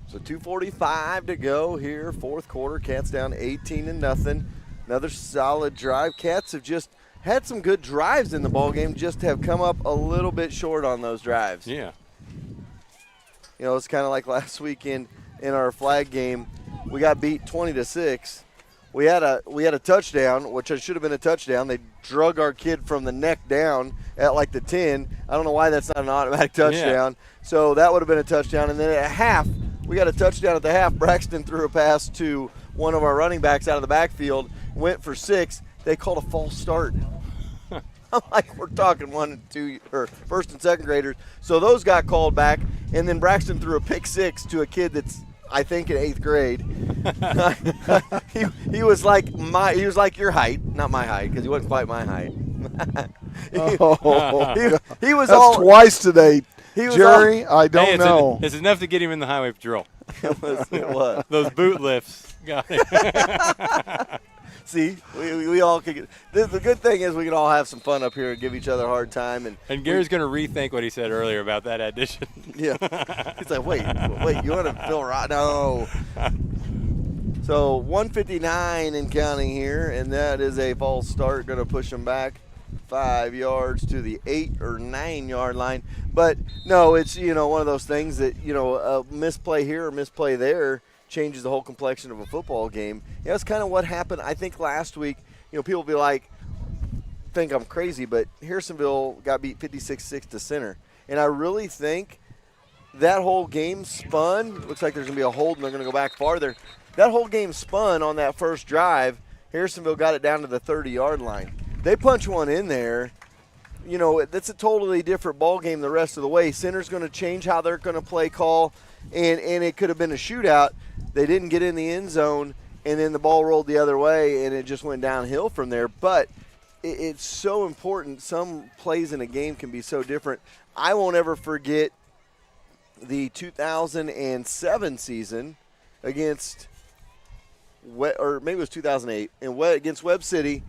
So 2:45 to go here, fourth quarter. Cats down 18-0. Another solid drive. Cats have just had some good drives in the ballgame, just have come up a little bit short on those drives. Yeah. It's kind of like last weekend. In our flag game, we got beat 20-6. We had a touchdown, which should have been a touchdown. They drug our kid from the neck down at like the 10. I don't know why that's not an automatic touchdown. Yeah. So that would have been a touchdown. And then at half, we got a touchdown at the half. Braxton threw a pass to one of our running backs out of the backfield, went for 6. They called a false start. I'm like, we're talking 1 and 2 or first and second graders. So those got called back, and then Braxton threw a pick 6 to a kid that's, I think, in 8th grade. he was like your height, not my height, because he wasn't quite my height. he was that's all twice today, Jerry. I don't know. It's enough to get him in the highway patrol. It was. Those boot lifts got it. See, we all can get – the good thing is we can all have some fun up here and give each other a hard time. And Gary's going to rethink what he said earlier about that addition. Yeah. He's like, wait, you want to feel right? No. So 159 and counting here, and that is a false start, going to push them back 5 yards to the 8 or 9 yard line. But, no, it's, one of those things that, a misplay here or misplay there changes the whole complexion of a football game. That's kind of what happened, I think, last week. People be like, think I'm crazy, but Harrisonville got beat 56-6 to center. And I really think that whole game spun. Looks like there's going to be a hold, and they're going to go back farther. That whole game spun on that first drive. Harrisonville got it down to the 30-yard line. They punch one in there. That's a totally different ball game the rest of the way. Center's going to change how they're going to play call, and it could have been a shootout. They didn't get in the end zone, and then the ball rolled the other way, and it just went downhill from there. But it's so important. Some plays in a game can be so different. I won't ever forget the 2007 season against, or maybe it was 2008, against Webb City,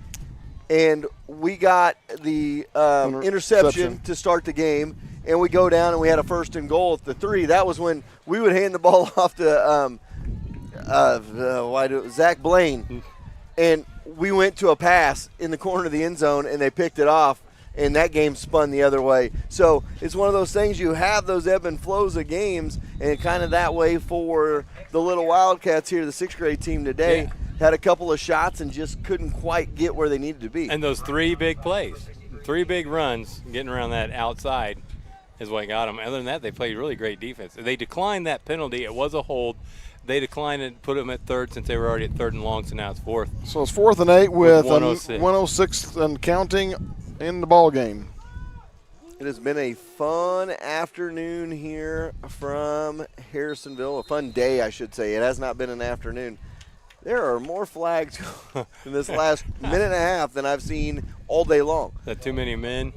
and we got the interception to start the game, and we go down and we had a 1st and goal at the 3. That was when we would hand the ball off to Zach Blaine, and we went to a pass in the corner of the end zone, and they picked it off, and that game spun the other way. So it's one of those things, you have those ebb and flows of games, and kind of that way for the little Wildcats here, the 6th grade team today. Yeah. Had a couple of shots and just couldn't quite get where they needed to be. And those 3 big plays, 3 big runs, getting around that outside is what got them. Other than that, they played really great defense. They declined that penalty. It was a hold. They declined it and put them at 3rd since they were already at 3rd and long, so now it's 4th. So it's 4th and 8 with 106 and counting in the ball game. It has been a fun afternoon here from Harrisonville, a fun day, I should say. It has not been an afternoon. There are more flags in this last minute and a half than I've seen all day long. Is that too many men?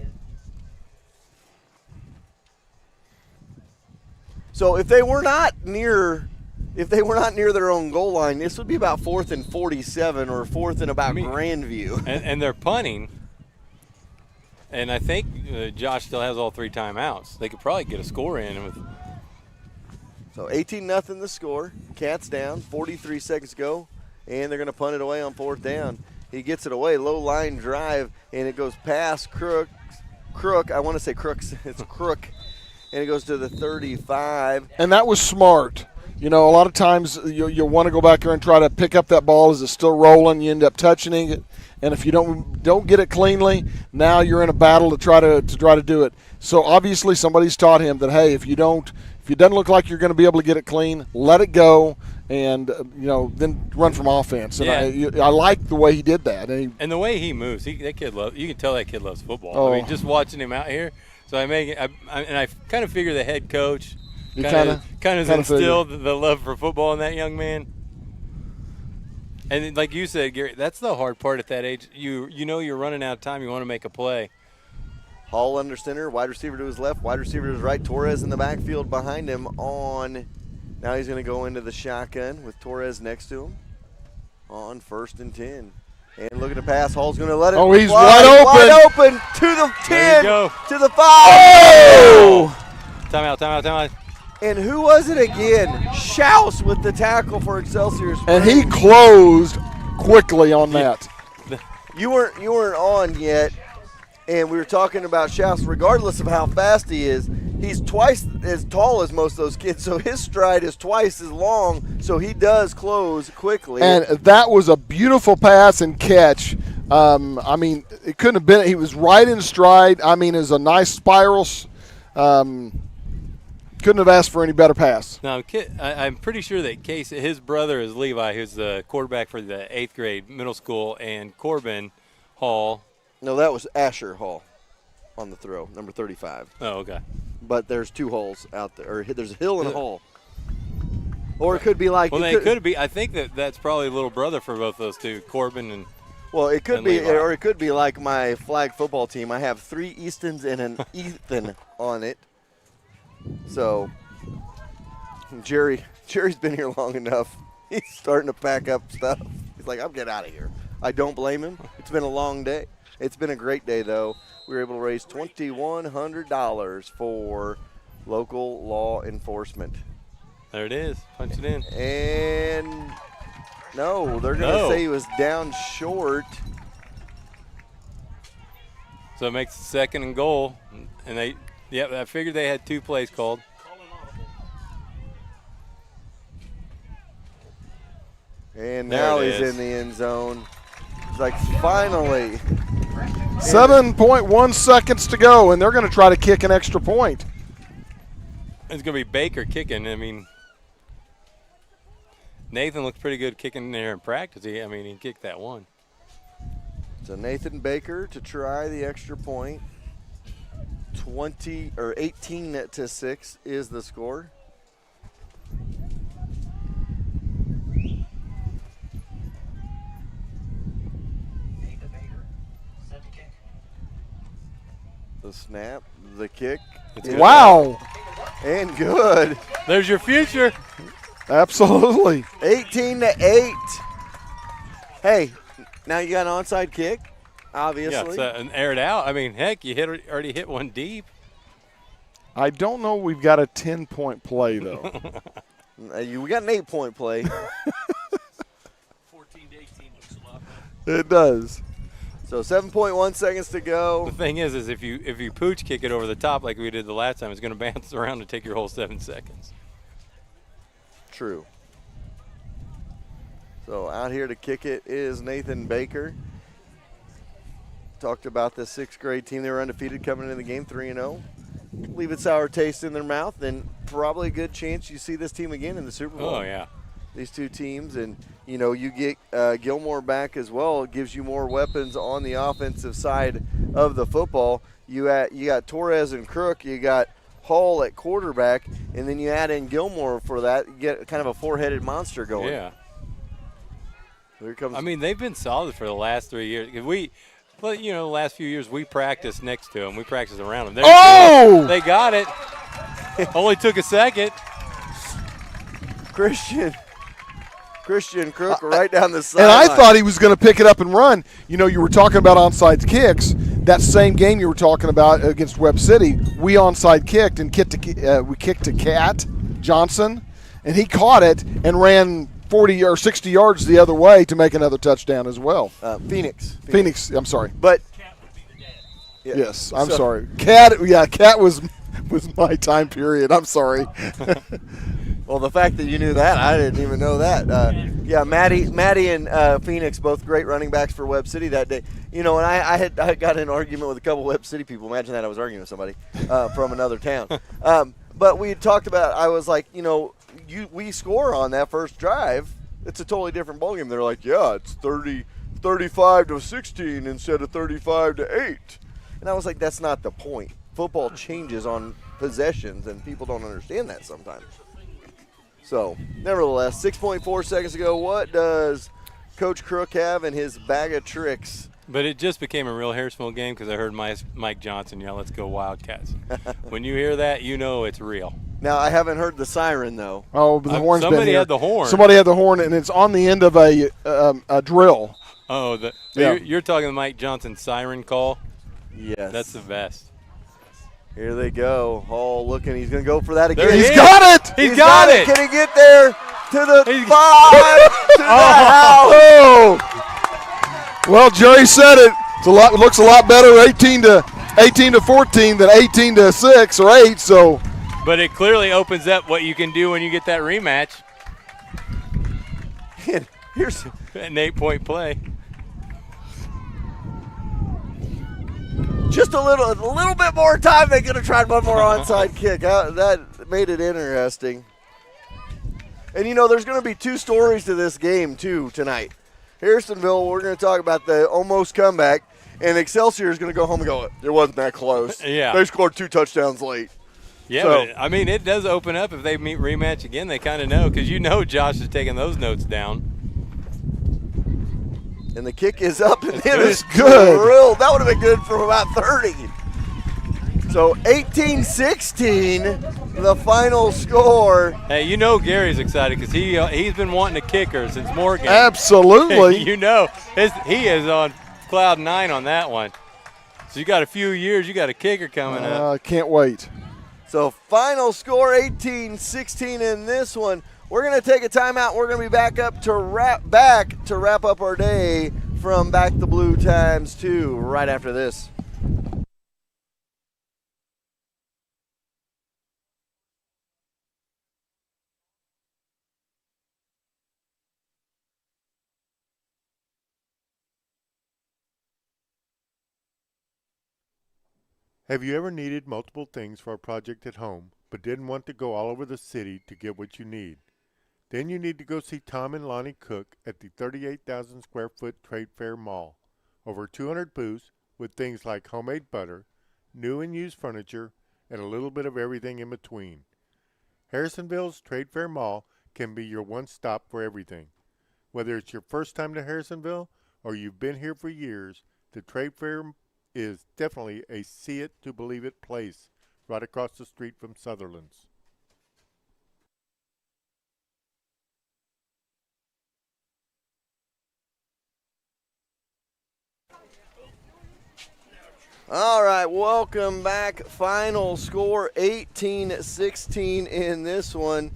So if they were not near their own goal line, this would be about 4th and 47 or 4th and about Grandview. And they're punting. And I think Josh still has all 3 timeouts. They could probably get a score in. So 18-0 the score. Cats down, 43 seconds to go. and they're going to punt it away on 4th down. He gets it away, low line drive, and it goes past Crook. I want to say Crooks. It's Crook, and it goes to the 35. And that was smart. You know, a lot of times you want to go back there and try to pick up that ball as it's still rolling. You end up touching it, and if you don't get it cleanly, now you're in a battle to try to do it. So obviously somebody's taught him that, hey, if it doesn't look like you're going to be able to get it clean, let it go, and then run from offense. And Yeah. I like the way he did that. And the way he moves, that kid you can tell that kid loves football. Oh. I mean, just watching him out here. So I kind of figure the head coach You kind of kinda instilled the love for football in that young man. And like you said, Gary, that's the hard part at that age. You know you're running out of time. You want to make a play. Hall under center, wide receiver to his left, wide receiver to his right. Torres in the backfield behind him now he's going to go into the shotgun with Torres next to him on 1st and 10. And looking to pass, Hall's going to let it. Oh, he's wide open to the 10, to the 5. Oh! Timeout. And who was it again? Schaus with the tackle for Excelsior. And he closed quickly on that. You weren't on yet, and we were talking about Schaus. Regardless of how fast he is, he's twice as tall as most of those kids, so his stride is twice as long, so he does close quickly. And that was a beautiful pass and catch. I mean, it couldn't have been – he was right in stride. I mean, it was a nice spiral. Couldn't have asked for any better pass. Now, I'm pretty sure that his brother is Levi, who's the quarterback for the 8th grade middle school, and Corbin Hall. No, that was Asher Hall on the throw, number 35. Oh, okay. But there's 2 holes out there. Or there's a hill and a hole. Or it could be like – Well, it could be. I think that's probably a little brother for both those two, Corbin and – Well, it could be, Levi. or it could be like my flag football team. I have 3 Eastons and an Ethan on it. So, Jerry's been here long enough. He's starting to pack up stuff. He's like, I'm getting out of here. I don't blame him. It's been a long day. It's been a great day, though. We were able to raise $2,100 for local law enforcement. There it is. Punch it in. And no, they're going to say he was down short. So it makes it 2nd and goal. And I figured they had 2 plays called. And now he's in the end zone. It's like finally. 7.1 seconds to go, and they're going to try to kick an extra point. It's going to be Baker kicking. I mean, Nathan looked pretty good kicking there in practice. He kicked that one. So Nathan Baker to try the extra point. 18-6 is the score. The snap, the kick. Wow. And good. There's your future. Absolutely. 18-8. Hey, now you got an onside kick, obviously. Yeah, and air it out. I mean, heck, you already hit one deep. I don't know we've got a 10-point play, though. We got an 8-point play. 14 to 18 looks a lot. It does. So 7.1 seconds to go. The thing is if you pooch kick it over the top like we did the last time, it's going to bounce around and take your whole 7 seconds. True. So out here to kick it is Nathan Baker. Talked about the 6th grade team. They were undefeated coming into the game, 3-0. Leave a sour taste in their mouth, and probably a good chance you see this team again in the Super Bowl. Oh, yeah. These 2 teams, and, you get Gilmore back as well. It gives you more weapons on the offensive side of the football. You got Torres and Crook. You got Hall at quarterback, and then you add in Gilmore for that. You get kind of a 4-headed monster going. Yeah. Here comes. They've been solid for the last 3 years. The last few years we practiced next to them. We practiced around them. They got it. Only took a second. Christian Crook right down the side. And I thought he was going to pick it up and run. You were talking about onside kicks. That same game you were talking about against Webb City, we onside kicked and we kicked to Cat Johnson, and he caught it and ran 40 or 60 yards the other way to make another touchdown as well. Phoenix. I'm sorry. But yes, I'm sorry. Cat was my time period. I'm sorry. Well, the fact that you knew that, I didn't even know that. Maddie and Phoenix, both great running backs for Webb City that day. And I got in an argument with a couple Webb City people. Imagine that I was arguing with somebody from another town. But we had talked about, I was like, we score on that first drive, it's a totally different ballgame. They're like, yeah, it's 35-16 instead of 35-8. And I was like, that's not the point. Football changes on possessions, and people don't understand that sometimes. So, nevertheless, 6.4 seconds ago, what does Coach Crook have in his bag of tricks? But it just became a real Harrisonville game because I heard Mike Johnson yell, "Let's go Wildcats." When you hear that, you know it's real. Now, I haven't heard the siren, though. Oh, but the horn's been here. Somebody had the horn. Somebody had the horn, and it's on the end of a drill. Oh, you're talking the Mike Johnson siren call? Yes. That's the best. Here they go. Hall looking. He's going to go for that again. He's got it! He's got it! Can he get there to the 5? To the house? Oh! Well, Jerry said it. Looks a lot better 18 to 14 than 18 to 6 or 8. So, but it clearly opens up what you can do when you get that rematch. Here's an 8-point play. Just a little bit more time. They could have tried one more onside kick. That made it interesting. And there's going to be 2 stories to this game too tonight. Harrisonville, we're going to talk about the almost comeback, and Excelsior is going to go home and go, it wasn't that close. Yeah. They scored 2 touchdowns late. Yeah, so, but, it does open up if they meet rematch again. They kind of know because Josh is taking those notes down. And the kick is up, and it is good. Drilled. That would have been good from about 30. So 18-16, the final score. Hey, Gary's excited because he's been wanting a kicker since Morgan. Absolutely. He is on cloud 9 on that one. So you got a few years, you got a kicker coming up. I can't wait. So final score 18-16 in this one. We're going to take a timeout. We're going to be back to wrap up our day from Back the Blue ×2 right after this. Have you ever needed multiple things for a project at home, but didn't want to go all over the city to get what you need? Then you need to go see Tom and Lonnie Cook at the 38,000 square foot Trade Fair Mall. Over 200 booths with things like homemade butter, new and used furniture, and a little bit of everything in between. Harrisonville's Trade Fair Mall can be your one stop for everything. Whether it's your first time to Harrisonville or you've been here for years, the Trade Fair is definitely a see it to believe it place right across the street from Sutherland's. All right, welcome back. Final score 18-16 in this one.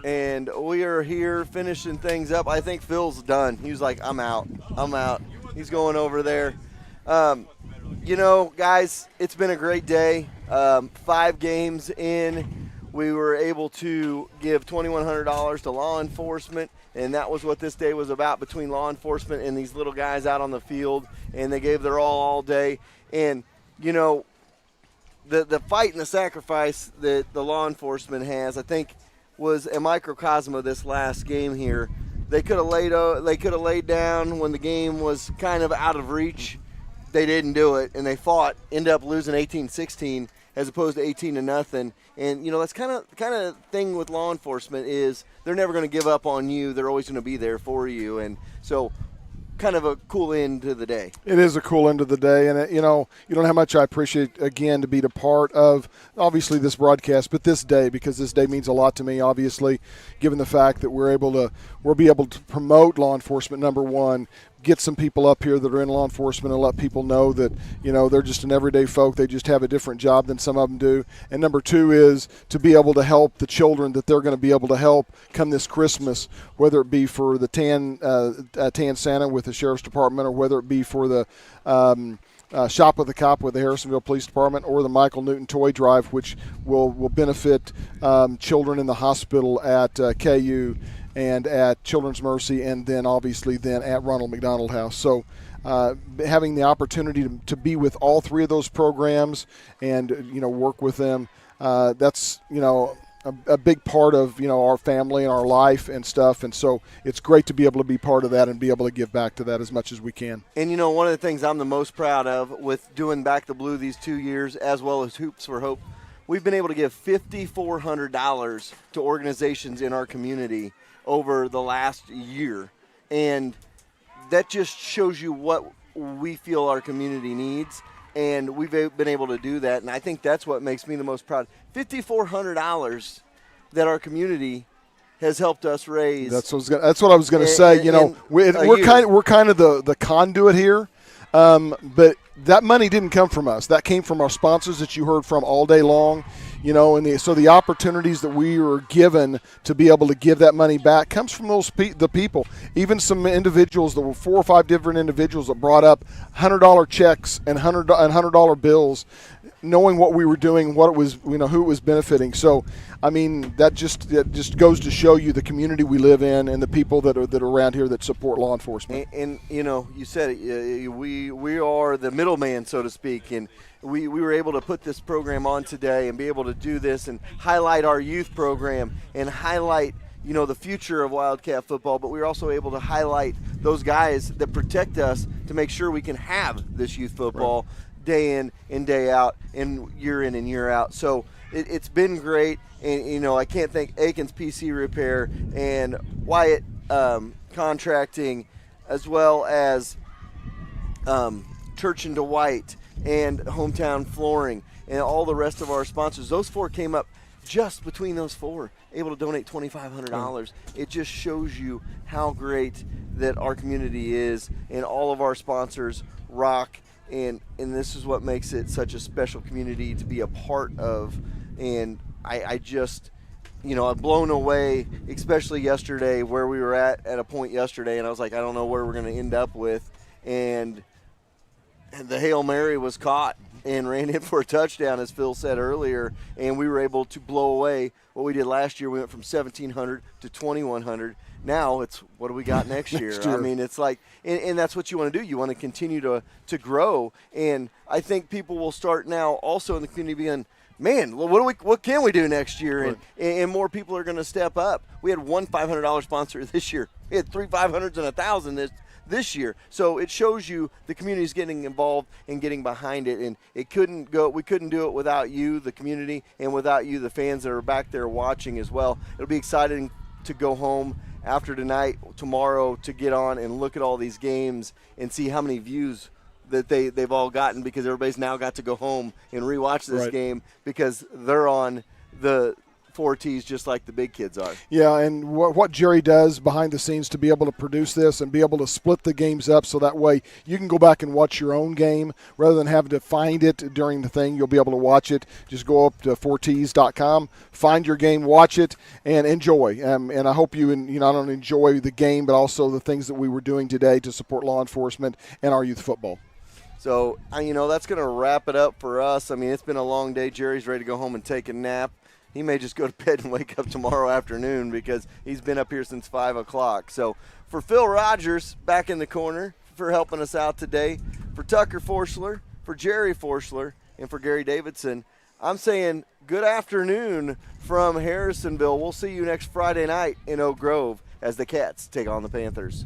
And we are here finishing things up. I think Phil's done. He was like, I'm out. He's going over there. Guys, it's been a great day. 5 games in. We were able to give $2,100 to law enforcement, and that was what this day was about, between law enforcement and these little guys out on the field, and they gave their all day. And, the fight and the sacrifice that the law enforcement has, I think, was a microcosm of this last game here. They could have laid down when the game was kind of out of reach. They didn't do it, and they fought, ended up losing 18-16 as opposed to 18-0. And, that's kind of thing with law enforcement is they're never going to give up on you. They're always going to be there for you. And so kind of a cool end to the day. It is a cool end of the day. And, you don't know how much I appreciate, again, to be a part of, obviously, this broadcast, but this day, because this day means a lot to me, obviously, given the fact that we'll be able to promote law enforcement, number one, get some people up here that are in law enforcement and let people know that, they're just an everyday folk. They just have a different job than some of them do. And number two is to be able to help the children that they're going to be able to help come this Christmas, whether it be for the Tan Santa with the Sheriff's Department, or whether it be for the Shop with a Cop with the Harrisonville Police Department, or the Michael Newton Toy Drive, which will benefit children in the hospital at KU and at Children's Mercy, and then obviously at Ronald McDonald House. So having the opportunity to be with all three of those programs and work with them, that's a big part of our family and our life and stuff, and so it's great to be able to be part of that and be able to give back to that as much as we can. And one of the things I'm the most proud of with doing Back the Blue these 2 years, as well as Hoops for Hope, we've been able to give $5,400 to organizations in our community over the last year, and that just shows you what we feel our community needs. And we've been able to do that, and I think that's what makes me the most proud. $5,400 that our community has helped us raise. That's what I was going to say. We're kind of the conduit here, but that money didn't come from us. That came from our sponsors that you heard from all day long. So the opportunities that we were given to be able to give that money back comes from the people. Even some individuals, there were 4 or 5 different individuals that brought up $100 checks and $100 bills, knowing what we were doing, what it was, who it was benefiting. So, I mean, that just goes to show you the community we live in and the people that are around here that support law enforcement. And you said it, we are the middleman, so to speak, and we were able to put this program on today and be able to do this and highlight our youth program and highlight the future of Wildcat football, but we were also able to highlight those guys that protect us to make sure we can have this youth football day in and day out and year in and year out. So it's been great, and I can't thank Aikens PC Repair and Wyatt Contracting, as well as Church and Dwight and Hometown Flooring and all the rest of our sponsors. Those 4 came up just between those 4, able to donate $2,500. It just shows you how great that our community is, and all of our sponsors rock, and this is what makes it such a special community to be a part of. And I just, I'm blown away, especially yesterday, where we were at a point yesterday, and I was like, I don't know where we're going to end up with, and the Hail Mary was caught and ran in for a touchdown, as Phil said earlier, and we were able to blow away what we did last year. We went from 1,700 to 2,100. Now it's, what do we got next year? I mean, it's like, and that's what you want to do. You want to continue to grow, and I think people will start now also in the community being, man, what can we do next year? And more people are going to step up. We had one $500 sponsor this year. We had 3 500s and 1,000 this year. So it shows you the community is getting involved and getting behind it, and we couldn't do it without you, the community, and without you, the fans that are back there watching as well. It'll be exciting to go home after tonight, tomorrow, to get on and look at all these games and see how many views that they've all gotten, because everybody's now got to go home and rewatch this game because they're on the 4Ts just like the big kids are. Yeah, and what Jerry does behind the scenes to be able to produce this and be able to split the games up so that way you can go back and watch your own game rather than having to find it during the thing. You'll be able to watch it. Just go up to 4ts.com, find your game, watch it, and enjoy. And I hope you not only enjoy the game, but also the things that we were doing today to support law enforcement and our youth football. So, that's going to wrap it up for us. I mean, it's been a long day. Jerry's ready to go home and take a nap. He may just go to bed and wake up tomorrow afternoon because he's been up here since 5 o'clock. So for Phil Rogers back in the corner for helping us out today, for Tucker Forschler, for Jerry Forschler, and for Gary Davidson, I'm saying good afternoon from Harrisonville. We'll see you next Friday night in Oak Grove as the Cats take on the Panthers.